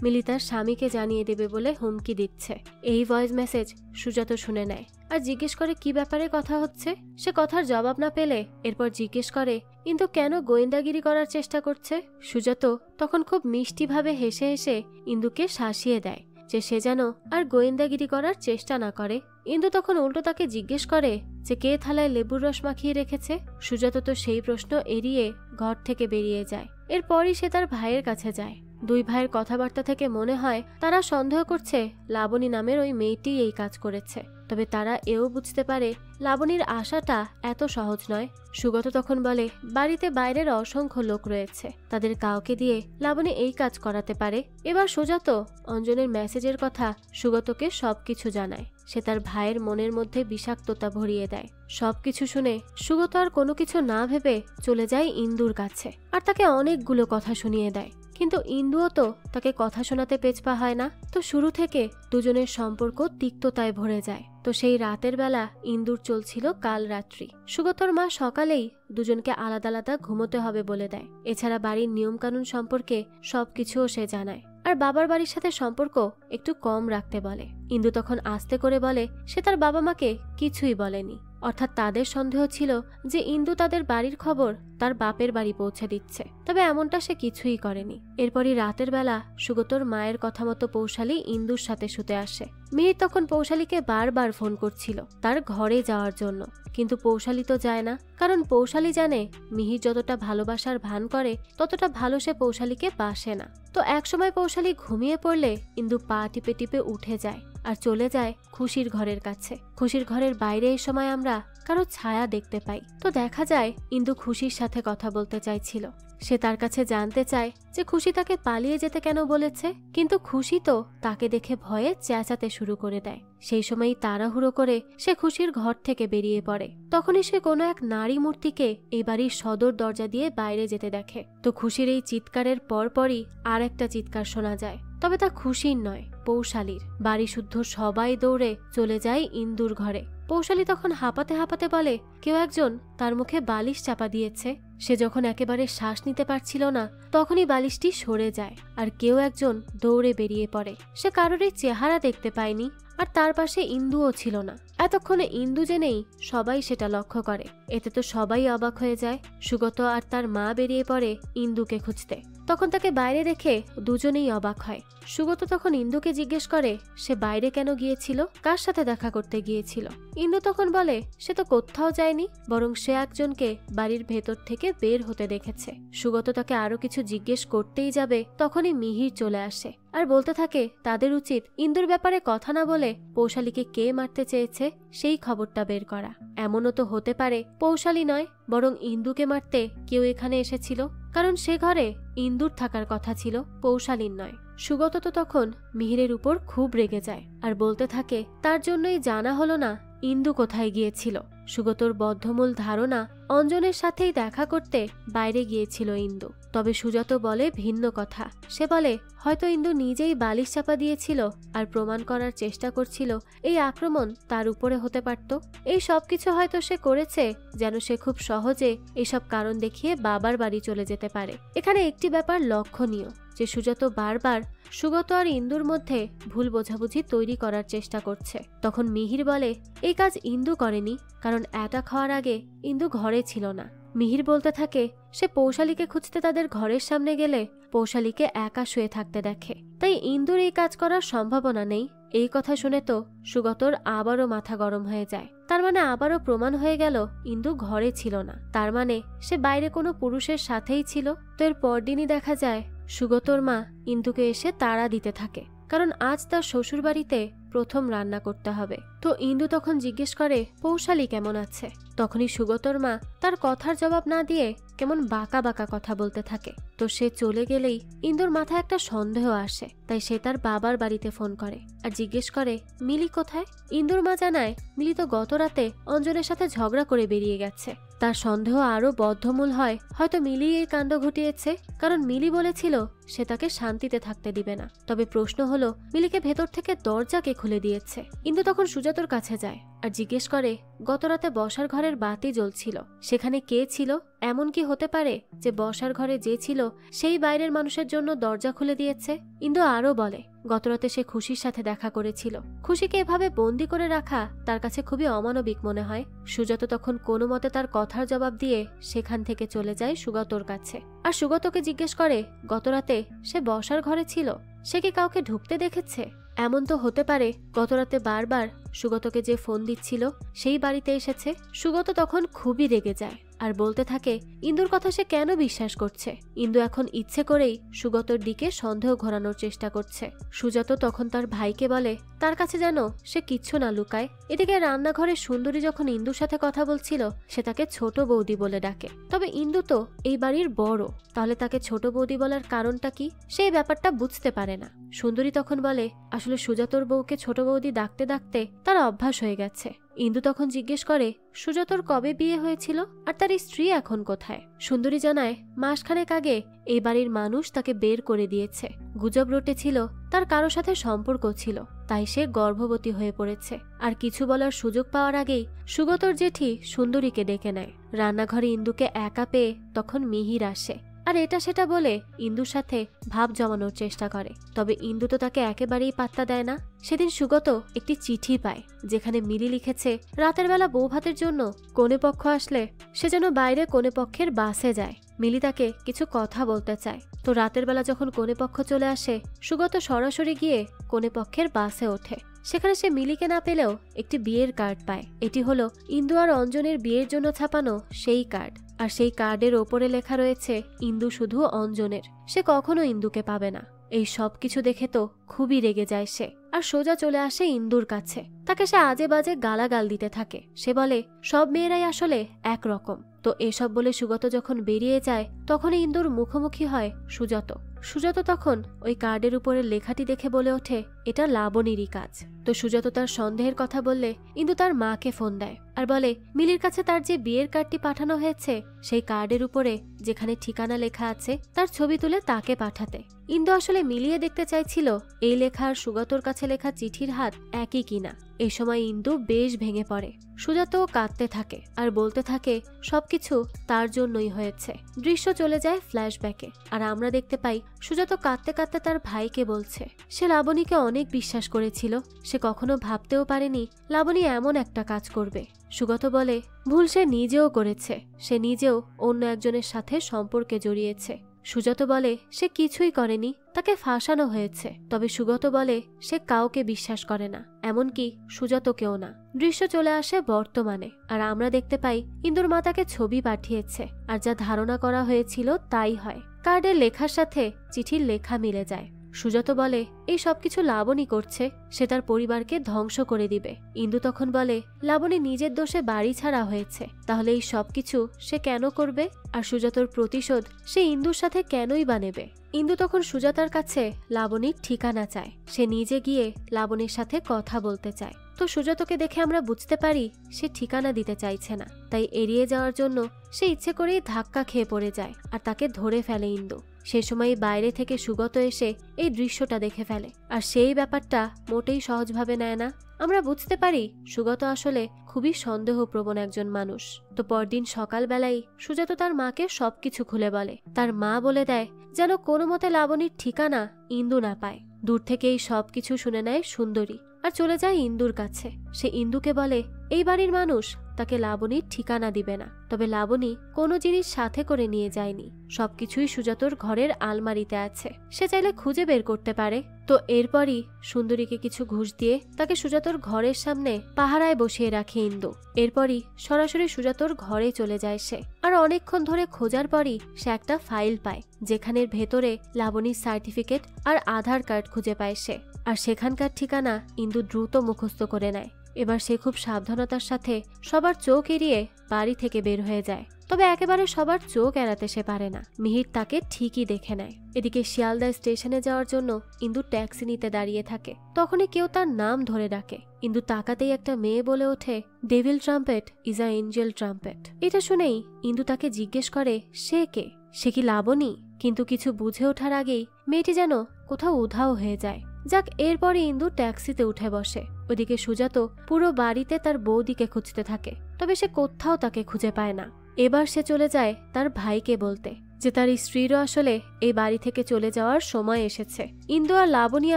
মিলি তার স্বামীকে জানিয়ে দেবে বলে হুমকি দিচ্ছে। এই ভয়েস মেসেজ সুজাত শুনে নেয় আর জিজ্ঞেস করে কি ব্যাপারে কথা হচ্ছে। সে কথার জবাব না পেলে এরপর জিজ্ঞেস করে কিন্তু কেন গোয়েন্দাগিরি করার চেষ্টা করছে। সুজাত তখন খুব মিষ্টিভাবে হেসে হেসে ইন্দুকে শাসিয়ে দেয় যে সে যেন আর গোয়েন্দাগিরি করার চেষ্টা না করে। ইন্দু তখন উল্টো তাকে জিজ্ঞেস করে যে কে থালায় লেবুর রস মাখিয়ে রেখেছে। সুজাত তো সেই প্রশ্ন এড়িয়ে ঘর থেকে বেরিয়ে যায়। এরপরই সে তার ভাইয়ের কাছে যায়। দুই ভাইয়ের কথাবার্তা থেকে মনে হয় তারা সন্দেহ করছে লাবণী নামের ওই মেয়েটি এই কাজ করেছে। তবে তারা এও বুঝতে পারে লাবণীর আশাটা এত সহজ নয়। সুগত তখন বলে বাড়িতে বাইরের অসংখ্য লোক রয়েছে, তাদের কাউকে দিয়ে লাবণী এই কাজ করাতে পারে। এবার সুজাত অঞ্জনের মেসেজের কথা সুগতকে সবকিছু জানায়। সে তার ভাইয়ের মনের মধ্যে বিষাক্ততা ভরিয়ে দেয়। সবকিছু শুনে সুগত আর কোনো কিছু না ভেবে চলে যায় ইন্দুর কাছে আর তাকে অনেকগুলো কথা শুনিয়ে দেয়। কিন্তু ইন্দুও তো তাকে কথা শোনাতে পেছপা হয় না। তো শুরু থেকে দুজনের সম্পর্ক তিক্ততায় ভরে যায়। তো সেই রাতের বেলা ইন্দুর চলছিল কাল রাত্রি। সুগতর মা সকালেই দুজনকে আলাদা আলাদা ঘুমোতে হবে বলে দেয়। এছাড়া বাড়ির নিয়মকানুন সম্পর্কে সবকিছুও সে জানায় আর বাবার বাড়ির সাথে সম্পর্ক একটু কম রাখতে বলে। ইন্দু তখন আস্তে করে বলে সে তার বাবা মাকে কিছুই বলেনি। অর্থাৎ তাদের সন্দেহ ছিল যে ইন্দু তাদের বাড়ির খবর তার বাপের বাড়ি পৌঁছে দিচ্ছে, তবে এমনটা সে কিছুই করেনি। এরপরই রাতের বেলা সুগতর মায়ের কথা মতো পৌশালী ইন্দুর সাথে শুতে আসে। মিহির তখন পৌশালীকে বারবার ফোন করছিল তার ঘরে যাওয়ার জন্য, কিন্তু পৌশালী তো যায় না। কারণ পৌশালী জানে মিহির যতটা ভালোবাসার ভান করে ততটা ভালো সে পৌশালীকে বাসে না। তো একসময় পৌশালী ঘুমিয়ে পড়লে ইন্দু পা টিপে টিপে উঠে যায় আর চলে যায় খুশির ঘরের কাছে। খুশির ঘরের বাইরে এই সময় আমরা কারো ছায়া দেখতে পাই। তো দেখা যায় ইন্দু খুশির সাথে কথা বলতে চাইছিল। সে তার কাছে জানতে চায় যে খুশি তাকে পালিয়ে যেতে কেন বলেছে, কিন্তু খুশি তো তাকে দেখে ভয়ে চেঁচাতে শুরু করে দেয়। সেই সময়ই তাড়াহুড়ো করে সে খুশির ঘর থেকে বেরিয়ে পড়ে। তখনই সে কোনো এক নারী মূর্তিকে এই বাড়ির সদর দরজা দিয়ে বাইরে যেতে দেখে। তো খুশির এই চিৎকারের পরপরই আর একটা চিৎকার শোনা যায়, তবে তা খুশির নয়, পৌশালীর। বাড়ি শুদ্ধ সবাই দৌড়ে চলে যায় ইন্দুর ঘরে। পৌশালী তখন হাঁপাতে হাঁপাতে বলে কেউ একজন তার মুখে বালিশ চাপা দিয়েছে। সে যখন একেবারে শ্বাস নিতে পারছিল না তখনই বালিশটি সরে যায় আর কেউ একজন দৌড়ে বেরিয়ে পড়ে। সে কারোরই চেহারা দেখতে পায়নি আর তার পাশে ইন্দুও ছিল না। এতক্ষণে ইন্দু জেনেই সবাই সেটা লক্ষ্য করে। এতে তো সবাই অবাক হয়ে যায়। সুগত আর তার মা বেরিয়ে পড়ে ইন্দুকে খুঁজতে। তখন তাকে বাইরে দেখে দুজনেই অবাক হয়। সুগত তখন ইন্দুকে জিজ্ঞেস করে সে বাইরে কেন গিয়েছিল, কার সাথে দেখা করতে গিয়েছিল। ইন্দু তখন বলে সে তো কোথাও যায়নি, বরং সে একজনকে বাড়ির ভেতর থেকে বের হতে দেখেছে। সুগত তাকে আরো কিছু জিজ্ঞেস করতেই যাবে তখনই মিহির চলে আসে আর বলতে থাকে তাদের উচিত ইন্দুর ব্যাপারে কথা না বলে পৌশালীকে কে মারতে চেয়েছে সেই খবরটা বের করা। এমনও তো হতে পারে পৌশালী নয় বরং ইন্দুকে মারতে কেউ এখানে এসেছিল, কারণ সে ঘরে ইন্দুর থাকার কথা ছিল, পৌশালীর নয়। সুগত তো তখন মিহিরের উপর খুব রেগে যায় আর বলতে থাকে তার জন্যই জানা হলো না ইন্দু কোথায় গিয়েছিল। সুগতর বদ্ধমূল ধারণা অঞ্জনের সাথেই দেখা করতে বাইরে গিয়েছিল ইন্দু। তবে সুজাত বলে ভিন্ন কথা। সে বলে হয়তো ইন্দু নিজেই বালিশ চাপা দিয়েছিল আর প্রমাণ করার চেষ্টা করছিল এই আক্রমণ তার উপরে হতে পারত। এই সবকিছু হয়তো সে করেছে যেন সে খুব সহজে এসব কারণ দেখিয়ে বাবার বাড়ি চলে যেতে পারে। এখানে একটি ব্যাপার লক্ষণীয় যে সুজাত বারবার সুগত আর ইন্দুর মধ্যে ভুল বোঝাবুঝি তৈরি করার চেষ্টা করছে। তখন মিহির বলে এই কাজ ইন্দু করেনি, কারণ অ্যাটাক হওয়ার আগে ইন্দু ঘরে ছিল না। মিহির বলতে থাকে সে পৌশালীকে খুঁজতে তাদের ঘরের সামনে গেলে পৌশালীকে একা শুয়ে থাকতে দেখে, তাই ইন্দুর এই কাজ করার সম্ভাবনা নেই। এই কথা শুনে তো সুগতর আবারও মাথা গরম হয়ে যায়। তার মানে আবারও প্রমাণ হয়ে গেল ইন্দু ঘরে ছিল না, তার মানে সে বাইরে কোনো পুরুষের সাথেই ছিল। তো এর পরদিনই দেখা যায় সুগতর মা ইন্দুকে এসে তাড়া দিতে থাকে, কারণ আজ তার শ্বশুর বাড়িতে প্রথম রান্না করতে হবে। তো ইন্দু তখন জিজ্ঞেস করে পৌশালী কেমন আছে। তখনই সুগতর মা তার কথার জবাব না দিয়ে কেমন বাঁকা বাঁকা কথা বলতে থাকে। তো সে চলে গেলেই ইন্দুর মাথায় একটা সন্দেহ আসে, তাই সে তার বাবার বাড়িতে ফোন করে আর জিজ্ঞেস করে মিলি কোথায়। ইন্দুর মা জানায় মিলি তো গত রাতে অঞ্জনের সাথে ঝগড়া করে বেরিয়ে গেছে। তার সন্দেহ আরো বদ্ধমূল হয়, হয়তো মিলি এই কাণ্ড ঘটিয়েছে, কারণ মিলি বলেছিল সে তাকে শান্তিতে থাকতে দিবে না। তবে প্রশ্ন হলো মিলিকে ভেতর থেকে দরজা কে খুলে দিয়েছে। ইন্দু তখন সুজাতর কাছে যায় আর জিজ্ঞেস করে গতরাতে বসার ঘরের বাতি জ্বলছিল, সেখানে কে ছিল। এমন কি হতে পারে যে বসার ঘরে যে ছিল সেই বাইরের মানুষের জন্য দরজা খুলে দিয়েছে। ইন্দু আরো বলে গতরাতে সে খুশির সাথে দেখা করেছিল। খুশিকে এভাবে বন্দি করে রাখা তার কাছে খুবই অমানবিক মনে হয়। সুজাত তখন কোনো মতে তার কথার জবাব দিয়ে সেখান থেকে চলে যায় সুগতর কাছে আর সুগতকে জিজ্ঞেস করে গতরাতে সে বসার ঘরে ছিল, সে কি কাউকে ঢুকতে দেখেছে। এমন তো হতে পারে গতরাতে বারবার সুগতকে যে ফোন দিচ্ছিল সেই বাড়িতে এসেছে। সুগত তখন খুবই রেগে যায় আর বলতে থাকে ইন্দুর কথা সে কেন বিশ্বাস করছে। ইন্দু এখন ইচ্ছে করেই সুগতর দিকে সন্দেহ ঘোরানোর চেষ্টা করছে। সুজাত তখন তার ভাইকে বলে তার কাছে যেন সে কিচ্ছু না লুকায়। এদিকে রান্নাঘরে সুন্দরী যখন ইন্দুর সাথে কথা বলছিল সে তাকে ছোট বৌদি বলে ডাকে। তবে ইন্দু তো এই বাড়ির বড়, তাহলে তাকে ছোট বৌদি বলার কারণটা কি সেই ব্যাপারটা বুঝতে পারে না। সুন্দরী তখন বলে আসলে সুজাতর বউকে ছোট বৌদি ডাকতে ডাকতে তার অভ্যাস হয়ে গেছে। ইন্দু তখন জিজ্ঞেস করে সুজাতর কবে বিয়ে হয়েছিল আর তার স্ত্রী এখন কোথায়। সুন্দরী জানায় মাসখানেক আগে এই বাড়ির মানুষ তাকে বের করে দিয়েছে। গুজব রটেছিল তার কারো সাথে সম্পর্ক ছিল, তাই সে গর্ভবতী হয়ে পড়েছে। আর কিছু বলার সুযোগ পাওয়ার আগেই সুগতর জেঠি সুন্দরীকে ডেকে নেয়। রান্নাঘরে ইন্দুকে একা পেয়ে তখন মিহির আসে আর এটা সেটা বলে ইন্দুর সাথে ভাব জমানোর চেষ্টা করে। তবে ইন্দু তো তাকে একেবারেই পাত্তা দেয় না। সেদিন সুগত একটি চিঠি পায় যেখানে মিলি লিখেছে রাতের বেলা বউ ভাতের জন্য কনে পক্ষ আসলে সে যেন বাইরে কনে পক্ষের বাসে যায়। মিলি তাকে কিছু কথা বলতে চায়। তো রাতের বেলা যখন কনে পক্ষ চলে আসে সুগত সরাসরি গিয়ে কনে পক্ষের বাসে ওঠে। সেখানে সে মিলিকে না পেলেও একটি বিয়ের কার্ড পায়। এটি হলো ইন্দু আর অঞ্জনের বিয়ের জন্য ছাপানো সেই কার্ড। আর সেই কার্ডের ওপরে লেখা রয়েছে ইন্দু শুধু অঞ্জনের, সে কখনো ইন্দুকে পাবে না। এই সব কিছু দেখে তো খুবই রেগে যায় সে আর সোজা চলে আসে ইন্দুর কাছে। তাকে সে আজে বাজে গালাগাল দিতে থাকে। সে বলে সব মেয়েরাই আসলে একরকম। তো এসব বলে সুগত যখন বেরিয়ে যায় তখন ইন্দুর মুখোমুখি হয় সুজাত। সুজাত তখন ওই কার্ডের উপরে লেখাটি দেখে বলে ওঠে এটা লাবণীরই কাজ। তো সুজাত তার সন্দেহের কথা বললে ইন্দু তার মাকে ফোন দেয় আর বলে মিলির কাছে তার যে বিয়ের কার্ডটি পাঠানো হয়েছে সেই কার্ডের উপরে যেখানে ঠিকানা লেখা আছে তার ছবি তুলে তাকে পাঠাতে। ইন্দু আসলে মিলিয়ে দেখতে চাইছিল এই লেখা আর সুগতর কাছে লেখা চিঠির হাত একই কিনা। এই সময় ইন্দু বেশ ভেঙে পড়ে। সুজাতও কাঁদতে থাকে আর বলতে থাকে সবকিছু তার জন্যই হয়েছে। দৃশ্য চলে যায় ফ্ল্যাশব্যাকে আর আমরা দেখতে পাই সুজাত কাঁদতে কাঁদতে তার ভাইকে বলছে সে লাবণীকে অনেক বিশ্বাস করেছিল, সে কখনো ভাবতেও পারেনি লাবণী এমন একটা কাজ করবে। সুগত বলে ভুল সে নিজেও করেছে, সে নিজেও অন্য একজনের সাথে সম্পর্কে জড়িয়েছে। সুজাত বলে সে কিছুই করেনি, তাকে ফাঁসানো হয়েছে। তবে সুগত বলে সে কাউকে বিশ্বাস করে না, এমনকি সুজাতকেও না। দৃশ্য চলে আসে বর্তমানে আর আমরা দেখতে পাই ইন্দুর মা তাকে ছবি পাঠিয়েছে আর যা ধারণা করা হয়েছিল তাই হয়। কার্ডের লেখার সাথে চিঠির লেখা মিলে যায়। সুজাত বলে এই সবকিছু লাবণী করছে, সে তার পরিবারকে ধ্বংস করে দিবে। ইন্দু তখন বলে লাবণী নিজের দোষে বাড়ি ছাড়া হয়েছে, তাহলে এই সবকিছু সে কেন করবে আর সুজাতর প্রতিশোধ সে ইন্দুর সাথে কেনই বা নেবে। ইন্দু তখন সুজাতার কাছে লাবণীর ঠিকানা চায়, সে নিজে গিয়ে লাবণীর সাথে কথা বলতে চায়। তো সুজাতকে দেখে আমরা বুঝতে পারি সে ঠিকানা দিতে চাইছে না, তাই এড়িয়ে যাওয়ার জন্য সে ইচ্ছে করেই ধাক্কা খেয়ে পড়ে যায় আর তাকে ধরে ফেলে ইন্দু। সে সময় বাইরে থেকে সুগত এসে এই দৃশ্যটা দেখে ফেলে আর সেই ব্যাপারটা মোটেই সহজভাবে নেয় না। আমরা বুঝতে পারি সুগত আসলে খুবই সন্দেহপ্রবণ একজন মানুষ। তো পরদিন সকালবেলায় সুজাত তার মাকে সবকিছু খুলে বলে। তার মা বলে দেয় যেন কোনো মতে লাবণীর ঠিকানা ইন্দু না পায়। দূর থেকে এই সবকিছু শুনে নেয় সুন্দরী আর চলে যায় ইন্দুর কাছে। সে ইন্দুকে বলে এই বাড়ির মানুষ তাকে লাবণীর ঠিকানা দিবে না। তবে লাবণী কোনো জিনিস সাথে করে নিয়ে যায়নি, সবকিছুই সুজাতর ঘরের আলমারিতে আছে, সে চাইলে খুঁজে বের করতে পারে। তো এরপরই সুন্দরীকে কিছু ঘুষ দিয়ে তাকে সুজাতর ঘরের সামনে পাহারায় বসিয়ে রাখে ইন্দু। এরপরই সরাসরি সুজাতর ঘরে চলে যায় সে, আর অনেকক্ষণ ধরে খোঁজার পরই সে একটা ফাইল পায়, যেখানের ভেতরে লাবণীর সার্টিফিকেট আর আধার কার্ড খুঁজে পায় সে। আর সেখানকার ঠিকানা ইন্দু দ্রুত মুখস্থ করে নেয়। এবার সে খুব সাবধানতার সাথে সবার চোখ এড়িয়ে বাড়ি থেকে বের হয়ে যায়। তবে একেবারে সবার চোখ এড়াতে সে পারে না, মিহির তাকে ঠিকই দেখে নেয়। এদিকে শিয়ালদা স্টেশনে যাওয়ার জন্য ইন্দু ট্যাক্সি নিতে দাঁড়িয়ে থাকে। তখনই কেউ তার নাম ধরে ডাকে। ইন্দু তাকাতেই একটা মেয়ে বলে ওঠে, devil trumpet is a Angel trumpet. এটা শুনেই ইন্দু তাকে জিজ্ঞেস করে সে কে, সে কি লাবণী? কিন্তু কিছু বুঝে ওঠার আগেই মেয়েটি যেন কোথাও উধাও হয়ে যায়। যাক, এরপরে ইন্দু ট্যাক্সিতে উঠে বসে। ওদিকে সুজাত পুরো বাড়িতে তার বৌদিকে খুঁজতে থাকে, তবে সে কোথাও তাকে খুঁজে পায় না। এবার সে চলে যায় তার ভাইকে বলতে যে তার স্ত্রীরও আসলে এই বাড়ি থেকে চলে যাওয়ার সময় এসেছে। ইন্দু আর লাবণী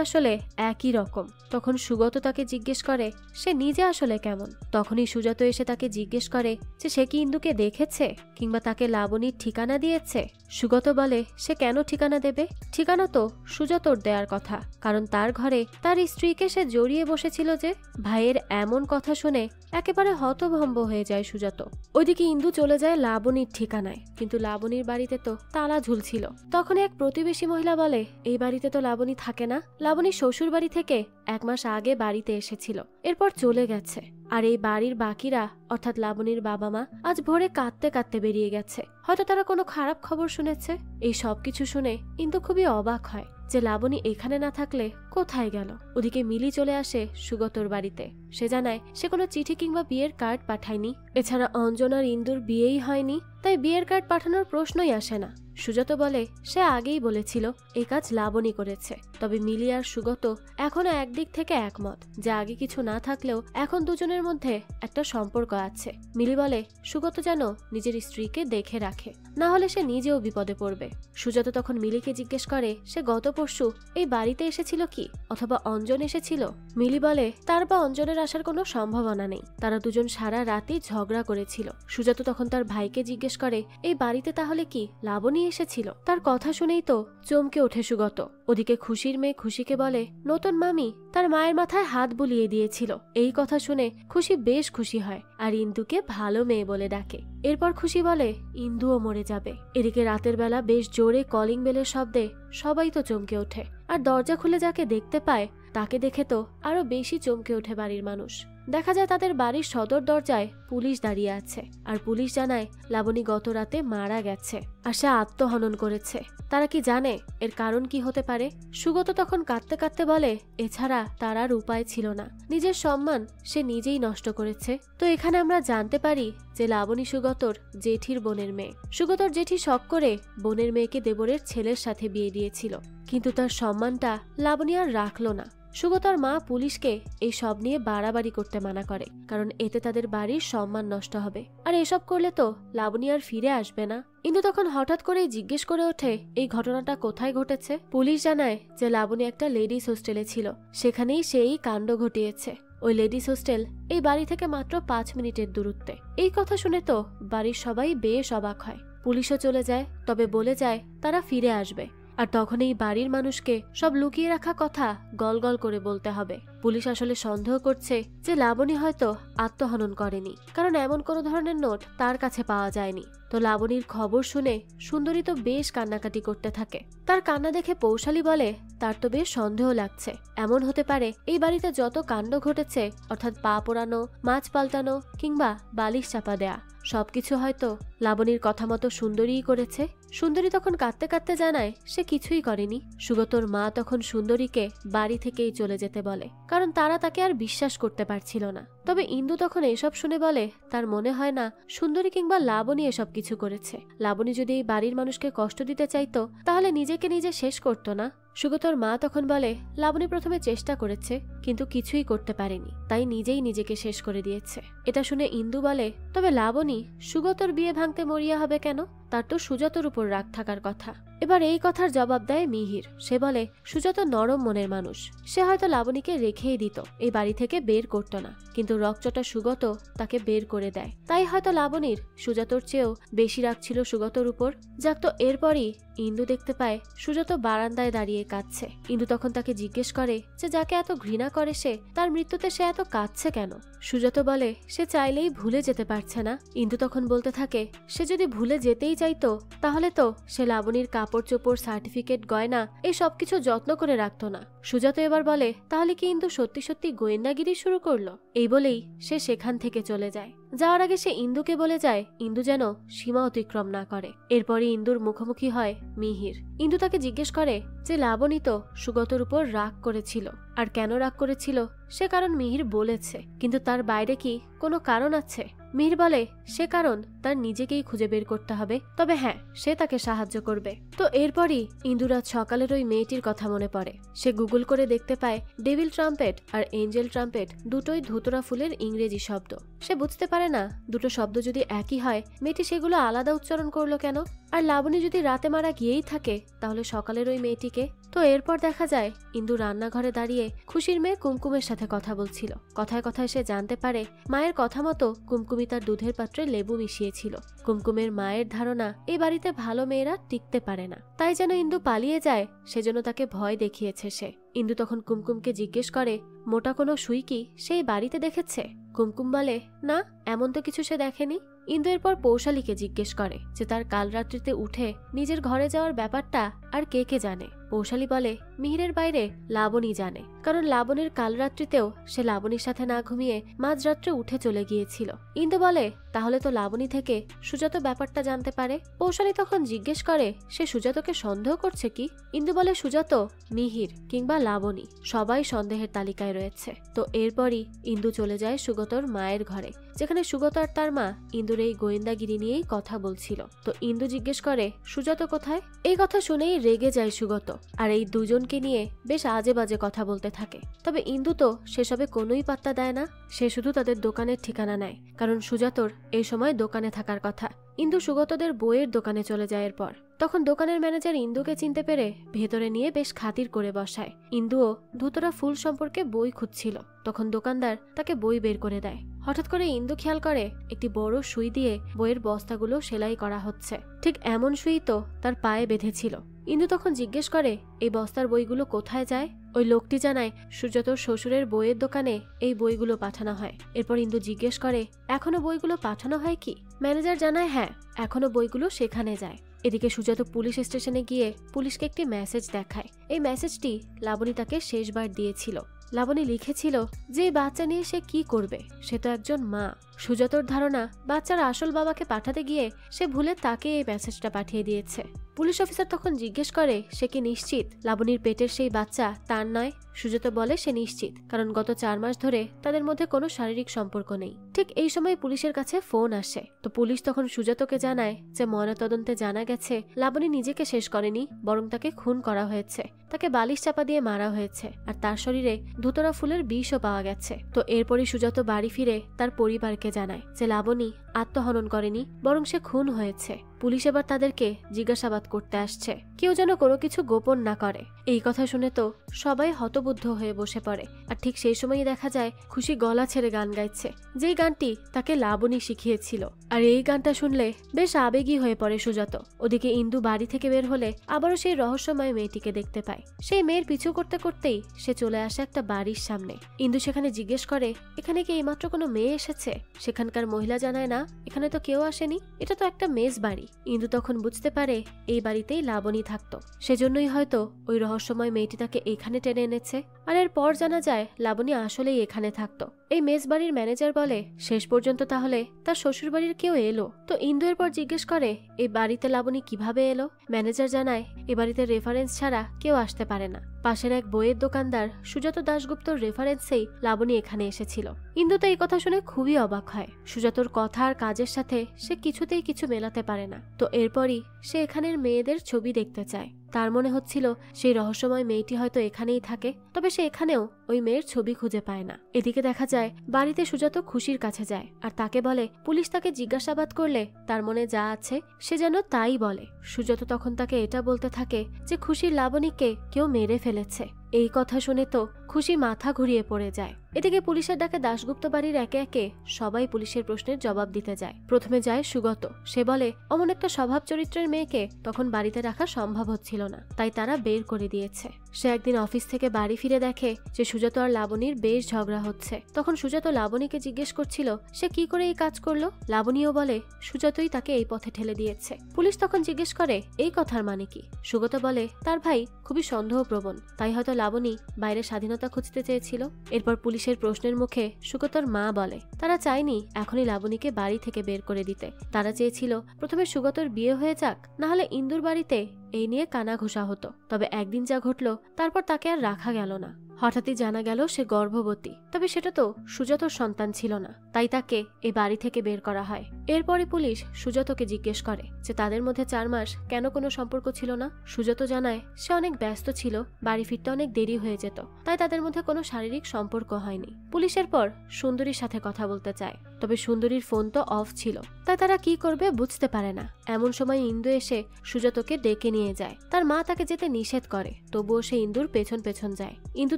আসলে একই রকম। তখন সুগত তাকে জিজ্ঞেস করে সে নিজে আসলে কেমন। তখনই সুজাত এসে তাকে জিজ্ঞেস করে যে সে কি ইন্দুকে দেখেছে কিংবা তাকে লাবণীর ঠিকানা দিয়েছে। সুগত বলে সে কেন ঠিকানা দেবে, ঠিকানা তো সুজাতর দেওয়ার কথা, কারণ তার ঘরে তার স্ত্রীকে সে জড়িয়ে বসেছিল যে। ভাইয়ের এমন কথা শুনে একেবারে হতভম্ব হয়ে যায় সুজাত। ওইদিকে ইন্দু চলে যায় লাবণীর ঠিকানায়, কিন্তু লাবণীর বাড়িতে তো তালা ঝুলছিল। তখন এক প্রতিবেশী মহিলা বলে এই বাড়িতে তো লাবণী থাকে না, লাবণী শ্বশুর বাড়ি থেকে 1 মাস আগে বাড়িতে এসেছিল, এরপর চলে গেছে। আর এই বাড়ির বাকিরা অর্থাৎ লাবণীর বাবা মা আজ ভোরে কাঁদতে কাঁদতে বেরিয়ে গেছে, হয়তো তারা কোনো খারাপ খবর শুনেছে। এই সবকিছু শুনে ইন্দু খুবই অবাক হয় যে লাবণী এখানে না থাকলে কোথায় গেল। ওদিকে মিলি চলে আসে সুগতর বাড়িতে। সে জানায় সে কোনো চিঠি কিংবা বিয়ের কার্ড পাঠায়নি। এছাড়া অঞ্জনার ইন্দুর বিয়েই হয়নি, তাই বিয়ের কার্ড পাঠানোর প্রশ্নই আসে না। সুজাত বলে সে আগেই বলেছিল এই কাজ লাবণী করেছে। তবে মিলি আর সুগত এখনো একদিক থেকে একমত যে আগে কিছু না থাকলেও এখন দুজনের মধ্যে একটা সম্পর্ক আছে। মিলি বলে সুগত যেন নিজের স্ত্রীকে দেখে রাখে, না হলে সে নিজেও বিপদে পড়বে। সুজাত তখন মিলিকে জিজ্ঞেস করে সে গত পরশু এই বাড়িতে এসেছিল কি, অথবা অঞ্জন এসেছিল। মিলি বলে তার বা অঞ্জনের আসার কোনো সম্ভাবনা নেই, তারা দুজন সারা রাতই ঝগড়া করেছিল। সুজাত তখন তার ভাইকে জিজ্ঞেস করে এই বাড়িতে তাহলে কি লাবণী এসেছিল। তার কথা শুনেই তো চমকে ওঠে সুগত। ওদিকে খুশির মেয়ে খুশিকে বলে নতুন মামি তার মায়ের মাথায় হাত বুলিয়ে দিয়েছিল। এই কথা শুনে খুশি বেশ খুশি হয় আর ইন্দুকে ভালো মেয়ে বলে ডাকে। এরপর খুশি বলে ইন্দুও মরে যাবে। এদিকে রাতের বেলা বেশ জোরে কলিং বেলের শব্দে সবাই তো চমকে ওঠে, আর দরজা খুলে যাকে দেখতে পায় তাকে দেখে তো আরো বেশি চমকে ওঠে বাড়ির মানুষ। দেখা যায় তাদের বাড়ির সদর দরজায় পুলিশ দাঁড়িয়ে আছে, আর পুলিশ জানায় লাবণী গত রাতে মারা গেছে আর সে আত্মহনন করেছে। তারা কি জানে এর কারণ কি হতে পারে? সুগত তখন কাঁদতে কাঁদতে বলে এছাড়া তার আর উপায় ছিল না, নিজের সম্মান সে নিজেই নষ্ট করেছে। তো এখানে আমরা জানতে পারি যে লাবণী সুগতর জেঠির বোনের মেয়ে। সুগতর জেঠি শখ করে বোনের মেয়েকে দেবরের ছেলের সাথে বিয়ে দিয়েছিল, কিন্তু তার সম্মানটা লাবণী আর রাখলো না। সুগতার মা পুলিশকে এই সব নিয়ে বাড়াবাড়ি করতে মানা করে, কারণ এতে তাদের বাড়ির সম্মান নষ্ট হবে, আর এসব করলে তো লাবণী আর ফিরে আসবে না। ইন্দু তখন হঠাৎ করেই জিজ্ঞেস করে ওঠে এই ঘটনাটা কোথায় ঘটেছে। পুলিশ জানায় যে লাবণী একটা লেডিস হোস্টেলে ছিল, সেখানেই সেই কাণ্ড ঘটিয়েছে। ওই লেডিস হোস্টেল এই বাড়ি থেকে মাত্র 5 মিনিটের দূরত্বে। এই কথা শুনে তো বাড়ির সবাই বেশ অবাক হয়। পুলিশও চলে যায়, তবে বলে যায় তারা ফিরে আসবে। আর তখন এই বাড়ির মানুষকে সব লুকিয়ে রাখা কথা গলগল করে বলতে হবে। পুলিশ আসলে সন্দেহ করছে যে লাবণী হয়তো আত্মহনন করেনি, কারণ এমন কোনো ধরনের নোট তার কাছে পাওয়া যায়নি। তো লাবণীর খবর শুনে সুন্দরী তো বেশ কান্নাকাটি করতে থাকে। তার কান্না দেখে পৌশালী বলে তার তো বেশ সন্দেহ লাগছে, এমন হতে পারে এই বাড়িতে যত কাণ্ড ঘটেছে অর্থাৎ পা পোড়ানো, মাছ পাল্টানো কিংবা বালিশ চাপা দেয়া সবকিছু হয়তো লাবণীর কথা মতো সুন্দরীই করেছে। সুন্দরী তখন কাঁদতে কাঁদতে জানায় সে কিছুই করেনি। সুগতর মা তখন সুন্দরীকে বাড়ি থেকেই চলে যেতে বলে, কারণ তারা তাকে আর বিশ্বাস করতে পারছিল না। তবে ইন্দু তখন এসব শুনে বলে তার মনে হয় না সুন্দরী কিংবা লাবণী এসব কিছু করেছে। লাবণী যদি এই বাড়ির মানুষকে কষ্ট দিতে চাইতো তাহলে নিজেকে নিজে শেষ করতো না। সুগতর মা তখন বলে লাবণী প্রথমে চেষ্টা করেছে কিন্তু কিছুই করতে পারেনি, তাই নিজেই নিজেকে শেষ করে দিয়েছে। এটা শুনে ইন্দু বলে তবে লাবণী সুগতর বিয়ে ভাঙতে মরিয়া হবে কেন? তার তো সুজাতর উপর রাগ থাকার কথা। এবার এই কথার জবাব দেয় মিহির। সে বলে সুজাত নরম মনের মানুষ, সে হয়তো লাবণীকে রেখেই দিত, এই বাড়ি থেকে বের করতো না, কিন্তু রকচটা সুগত তাকে বের করে দেয়। তাই হয়তো লাবণীর সুজাতর চেয়েও বেশি রাগ ছিল সুগতর উপর। যাক, তো এরপরই ইন্দু দেখতে পায় সুজাত বারান্দায় দাঁড়িয়ে কাঁদছে। ইন্দু তখন তাকে জিজ্ঞেস করে যে যাকে এত ঘৃণা করে সে, তার মৃত্যুতে সে এত কাঁদছে কেন। সুজাত বলে সে চাইলেই ভুলে যেতে পারছে না। ইন্দু তখন বলতে থাকে সে যদি ভুলে যেতেই চাইতো তাহলে তো সে লাবণীর কাপড় চোপড়, সার্টিফিকেট, গয়না এই সবকিছু যত্ন করে রাখতো না। সুজাত এবার বলে তাহলে কি ইন্দু সত্যি সত্যি গোয়েন্দাগিরি শুরু করলো। এই বলেই সে সেখান থেকে চলে যায়। যাওয়ার আগে সে ইন্দুকে বলে যায় ইন্দু যেন সীমা অতিক্রম না করে। এরপরই ইন্দুর মুখোমুখি হয় মিহির। ইন্দু তাকে জিজ্ঞেস করে যে লাবণী তো সুগতর উপর রাগ করেছিল, আর কেন রাগ করেছিল সে কারণ মিহির বলেছে, কিন্তু তার বাইরে কি কোনো কারণ আছে। মিহির বলে সে কারণ তার নিজেকেই খুঁজে বের করতে হবে, তবে হ্যাঁ সে তাকে সাহায্য করবে। তো এরপরই ইন্দু রাত সকালের ওই মেয়েটির কথা মনে পড়ে। সে গুগল করে দেখতে পায় ডেভিল ট্রাম্পেট আর এঞ্জেল ট্রাম্পেট দুটোই ধুতরা ফুলের ইংরেজি শব্দ। সে বুঝতে পারে না দুটো শব্দ যদি একই হয় মেয়েটি সেগুলো আলাদা উচ্চারণ করলো কেন। আর লাবণী যদি রাতে মারা গিয়েই থাকে তাহলে সকালের ওই মেয়েটিকে। তো এরপর দেখা যায় ইন্দু রান্নাঘরে দাঁড়িয়ে খুশির মেয়ে কুমকুমের সাথে কথা বলছিল। কথায় কথায় সে জানতে পারে মায়ের কথা মতো কুমকুমি তার দুধের পাত্রে লেবু মিশিয়েছিল। কুমকুমের মায়ের ধারণা এই বাড়িতে ভালো মেয়েরা টিকতে পারে না, তাই যেন ইন্দু পালিয়ে যায় সেজন্য তাকে ভয় দেখিয়েছে সে। ইন্দু তখন কুমকুমকে জিজ্ঞেস করে মোটা কোনো সুই কি সেই বাড়িতে দেখেছে। কুমকুম বলে না, এমন তো কিছু সে দেখেনি। ইন্দু এরপর পৌশালীকে জিজ্ঞেস করে যে তার কাল রাত্রিতে উঠে নিজের ঘরে যাওয়ার ব্যাপারটা আর কে কে জানে। পৌশালী বলে মিহিরের বাইরে লাবণী জানে, কারণ লাবণীর কাল রাত্রিতেও সে লাবণীর সাথে না ঘুমিয়ে মাঝরাত্রে উঠে চলে গিয়েছিল। ইন্দু বলে তাহলে তো লাবণী থেকে সুজাত ব্যাপারটা জানতে পারে। পৌশালী তখন জিজ্ঞেস করে সে সুজাতকে সন্দেহ করছে কি। ইন্দু বলে সুজাত, মিহির কিংবা লাবণী সবাই সন্দেহের তালিকায় রয়েছে। তো এরপরই ইন্দু চলে যায় সুগতর মায়ের ঘরে, যেখানে সুগত আর তার মা ইন্দুর এই গোয়েন্দাগিরি নিয়েই কথা বলছিল। তো ইন্দু জিজ্ঞেস করে সুজাত কোথায়। এই কথা শুনেই রেগে যায় সুগত, আর এই দুজনকে নিয়ে বেশ আজে বাজে কথা বলতে থাকে। তবে ইন্দু তো সেসবে কোনোই পাত্তা দেয় না, সে শুধু তাদের দোকানের ঠিকানা নেয়, কারণ সুজাতর এই সময় দোকানে থাকার কথা। ইন্দু সুগতদের বইয়ের দোকানে চলে যায়। এরপর তখন দোকানের ম্যানেজার ইন্দুকে চিনতে পেরে ভেতরে নিয়ে বেশ খাতির করে বসায়। ইন্দুও ধুতরা ফুল সম্পর্কে বই খুঁজছিল, তখন দোকানদার তাকে বই বের করে দেয়। হঠাৎ করে ইন্দু খেয়াল করে একটি বড় সুই দিয়ে বইয়ের বস্তাগুলো সেলাই করা হচ্ছে। ঠিক এমন সুই তো তার পায়ে বেঁধেছিল। ইন্দু তখন জিজ্ঞেস করে এই বস্তার বইগুলো কোথায় যায়। ওই লোকটি জানায় সুজাতর শ্বশুরের বইয়ের দোকানে এই বইগুলো পাঠানো হয়। এরপর ইন্দু জিজ্ঞেস করে এখনো বইগুলো পাঠানো হয় কি। ম্যানেজার জানায় হ্যাঁ, এখনো বইগুলো সেখানে যায়। এদিকে সুজাত পুলিশ স্টেশনে গিয়ে পুলিশকে একটি মেসেজ দেখায়। এই মেসেজটি লাবণী তাকে শেষবার দিয়েছিল। লাবণী লিখেছিল যে বাচ্চা নিয়ে সে কি করবে, সে তো একজন মা। সুজাতর ধারণা বাচ্চার আসল বাবাকে পাঠাতে গিয়ে সে ভুলে তাকে এই মেসেজটা পাঠিয়ে দিয়েছে। পুলিশ অফিসার তখন জিজ্ঞেস করে সে কি নিশ্চিত লাবণীর পেটের সেই বাচ্চা তার নয়। সুজাত বলে সে নিশ্চিত, কারণ গত 4 মাস ধরে তাদের মধ্যে কোনো শারীরিক সম্পর্ক নেই। ঠিক এই সময় পুলিশের কাছে ফোন আসে। তো পুলিশ তখন সুজাতকে জানায় যে ময়নাতদন্তে জানা গেছে লাবণী নিজেকে শেষ করেনি, বরং তাকে খুন করা হয়েছে। তাকে বালিশ চাপা দিয়ে মারা হয়েছে, আর তার শরীরে ধুতরা ফুলের বিষও পাওয়া গেছে। তো এরপরই সুজাত বাড়ি ফিরে তার পরিবারকে জানায় যে লাবণী আত্মহনন করেনি, বরং সে খুন হয়েছে। পুলিশ এবার তাদেরকে জিজ্ঞাসাবাদ করতে আসছে, কেউ যেন কোনো কিছু গোপন না করে। এই কথা শুনে তো সবাই হতবুদ্ধ হয়ে বসে পড়ে। আর ঠিক সেই সময়ই দেখা যায় খুশি গলা ছেড়ে গান গাইছে, যেই গানটি তাকে লাবণী শিখিয়েছিল। আর এই গানটা শুনলে বেশ আবেগী হয়ে পড়ে সুজাত। ওদিকে ইন্দু বাড়ি থেকে বের হলে আবারও সেই রহস্যময় মেয়েটিকে দেখতে পায়। সেই মেয়ের পিছু করতে করতেই সে চলে আসে একটা বাড়ির সামনে। ইন্দু সেখানে জিজ্ঞেস করে এখানে কি এইমাত্র কোনো মেয়ে এসেছে। সেখানকার মহিলা জানায় না, এখানে তো কেউ আসেনি, এটা তো একটা মেস বাড়ি। ইন্দু তখন বুঝতে পারে এই বাড়িতেই লাবণী থাকতো, সেজন্যই হয়তো ওই রহস্যময় মেয়েটি তাকে এখানে টেনে এনেছে। আর এরপর জানা যায় লাবণী আসলেই এখানে থাকতো। এই মেস বাড়ির ম্যানেজার বলে শেষ পর্যন্ত তাহলে তার শ্বশুর বাড়ির কেউ এলো। তো ইন্দু এরপর জিজ্ঞেস করে এই বাড়িতে লাবণী কিভাবে এলো। ম্যানেজার জানায় এ বাড়িতে রেফারেন্স ছাড়া কেউ আসতে পারে না। পাশের এক বইয়ের দোকানদার সুজাত দাশগুপ্তর রেফারেন্সেই লাবণী এখানে এসেছিল। ইন্দু তো এই কথা শুনে খুবই অবাক হয়। সুজাতর কথা আর কাজের সাথে সে কিছুতেই কিছু মেলাতে পারে না। তো এরপরই সে এখানের মেয়েদের ছবি দেখতে চায়। তার মনে হচ্ছিল সেই রহস্যময় মেয়েটি হয়তো এখানেই থাকে, তবে সে এখানেও ওই মেয়ের ছবি খুঁজে পায় না। এদিকে দেখা যায় বাড়িতে সুজাত খুশির কাছে যায় আর তাকে বলে পুলিশ তাকে জিজ্ঞাসাবাদ করলে তার মনে যা আছে সে যেন তাই বলে। সুজাত তখন তাকে এটা বলতে থাকে যে খুশির লাবণীকে কেউ মেরে ফেলেছে। এই কথা শুনে তো খুশি মাথা ঘুরিয়ে পড়ে যায়। এদিকে পুলিশের ডাকে দাশগুপ্ত বাড়ির একে একে সবাই পুলিশের প্রশ্নের জবাব দিতে যায়। প্রথমে যায় সুগত। সে বলে অমন একটা স্বভাব চরিত্রের মেয়েকে তখন বাড়িতে রাখা সম্ভব হচ্ছিল না, তাই তারা বের করে দিয়েছে। সে একদিন অফিস থেকে বাড়ি ফিরে দেখে যে সুজাত আর লাবণীর বেশ ঝগড়া হচ্ছে। তখন সুজাত লাবণীকে জিজ্ঞেস করছিল সে কি করে এই কাজ করলো। লাবণীও বলে সুজাতই তাকে এই পথে ঠেলে দিয়েছে। পুলিশ তখন জিজ্ঞেস করে এই কথার মানে কি। সুগত বলে তার ভাই খুবই সন্দেহপ্রবণ, তাই হয়তো লাবণী বাইরে স্বাধীনতা খুঁজতে চেয়েছিল। এরপর পুলিশের প্রশ্নের মুখে সুগতর মা বলে তারা চায়নি এখনই লাবণীকে বাড়ি থেকে বের করে দিতে। তারা চেয়েছিল প্রথমে সুগতর বিয়ে হয়ে যাক, না হলে ইন্দুর বাড়িতে এই নিয়ে কানাঘুষা হতো। তবে একদিন যা ঘটলো তারপর তাকে আর রাখা গেল না। হঠাৎই জানা গেল সে গর্ভবতী, তবে সেটা তো সুজাতর সন্তান ছিল না, তাই তাকে এই বাড়ি থেকে বের করা হয়। এরপরে পুলিশ সুজাতকে জিজ্ঞেস করে যে তাদের মধ্যে 4 মাস কেন কোনো সম্পর্ক ছিল না। সুজাত জানায় সে অনেক ব্যস্ত ছিল, বাড়ি ফিরতে অনেক দেরি হয়ে যেত, তাই তাদের মধ্যে কোনো শারীরিক সম্পর্ক হয়নি। পুলিশের পর সুন্দরীর সাথে কথা বলতে চায়, তবে সুন্দরীর ফোন তো অফ ছিল, তাই তারা কি করবে বুঝতে পারে না। এমন সময় ইন্দু এসে সুজাতকে ডেকে নিয়ে যায়। তার মা তাকে যেতে নিষেধ করে, তবুও সে ইন্দুর পেছন পেছন যায়। ইন্দু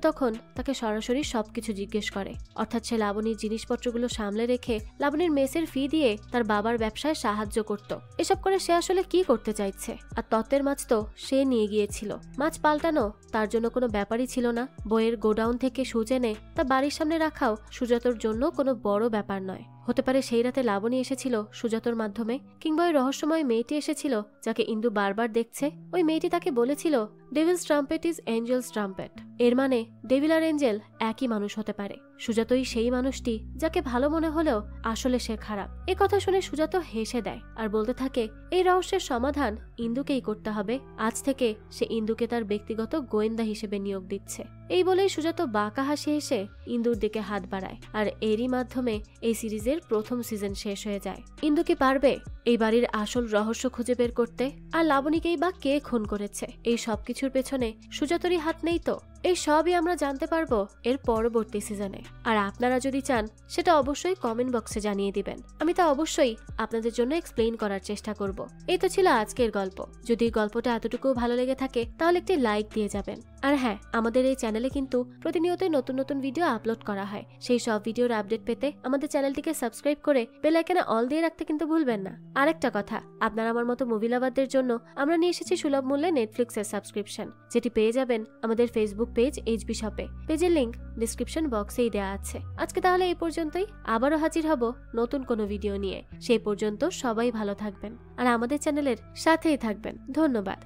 তখন তাকে সরাসরি সবকিছু জিজ্ঞেস করে, অর্থাৎ সে লাবণীর জিনিসপত্রগুলো সামলে রেখে লাবণীর মেসের ফি দিয়ে তার বাবার ব্যবসায় সাহায্য করত। এসব করে সে আসলে কি করতে চাইছে। আর তত্ত্বের মাছ তো সে নিয়ে গিয়েছিল, মাছ পাল্টানো তার জন্য কোনো ব্যাপারই ছিল না। বইয়ের গোডাউন থেকে সুচ এনে তার বাড়ির সামনে রাখাও সুজাতর জন্য কোনো বড় ব্যাপার নয়। হতে পারে সেই রাতে লাবণী এসেছিল সুজাতর মাধ্যমে, কিংবা ওই রহস্যময় মেয়েটি এসেছিল যাকে ইন্দু বারবার দেখছে। ওই মেয়েটি তাকে বলেছিল devil's trumpet is angel's trumpet, এর মানে ডেভিল আর এঞ্জেল একই মানুষ হতে পারে। সুজাতই সেই মানুষটি যাকে ভালো মনে হলেও আসলে সে খারাপ। এ কথা শুনে সুজাত হেসে দেয় আর বলতে থাকে এই রহস্যের সমাধান ইন্দুকেই করতে হবে। আজ থেকে সে ইন্দুকে তার ব্যক্তিগত গোয়েন্দা হিসেবে নিয়োগ দিচ্ছে। এই বলেই সুজাত বাঁকা হাসি হেসে ইন্দুর দিকে হাত বাড়ায়, আর এরই মাধ্যমে এই সিরিজের প্রথম সিজন শেষ হয়ে যায়। ইন্দু কি পারবে এই বাড়ির আসল রহস্য খুঁজে বের করতে? আর লাবণীকেই বা কে খুন করেছে? এই সবকিছুর পেছনে সুজাতরই হাত নেই তো? এই সবই আমরা জানতে পারবো এর পরবর্তী সিজনে। আর আপনারা যদি চান সেটা অবশ্যই কমেন্ট বক্সে জানিয়ে দিবেন, আমি তা অবশ্যই আপনাদের জন্য এক্সপ্লেইন করার চেষ্টা করব। এই তো ছিল আজকের গল্প। যদি গল্পটা এতটুকু ভালো লেগে থাকে তাহলে একটি লাইক দিয়ে যাবেন। আর হ্যাঁ, আমাদের এই চ্যানেলে কিন্তু প্রতিনিয়তই নতুন নতুন ভিডিও আপলোড করা হয়। সেই সব ভিডিওর আপডেট পেতে আমাদের চ্যানেলটিকে সাবস্ক্রাইব করে বেল আইকনে অল দিয়ে রাখতে কিন্তু ভুলবেন না। আরেকটা কথা, আপনারা আমার মতো মুভি লাভারদের জন্য আমরা নিয়ে এসেছি সুলভ মূল্যে নেটফ্লিক্সের সাবস্ক্রিপশন, যেটি পেয়ে যাবেন আমাদের ফেসবুক পেজ HB শপে। পেজের লিংক ডিসক্রিপশন বক্সেই দেওয়া আছে। আজকে তাহলে এই পর্যন্তই, আবারও হাজির হব নতুন কোনো ভিডিও নিয়ে। সেই পর্যন্ত সবাই ভালো থাকবেন আর আমাদের চ্যানেলের সাথেই থাকবেন। ধন্যবাদ।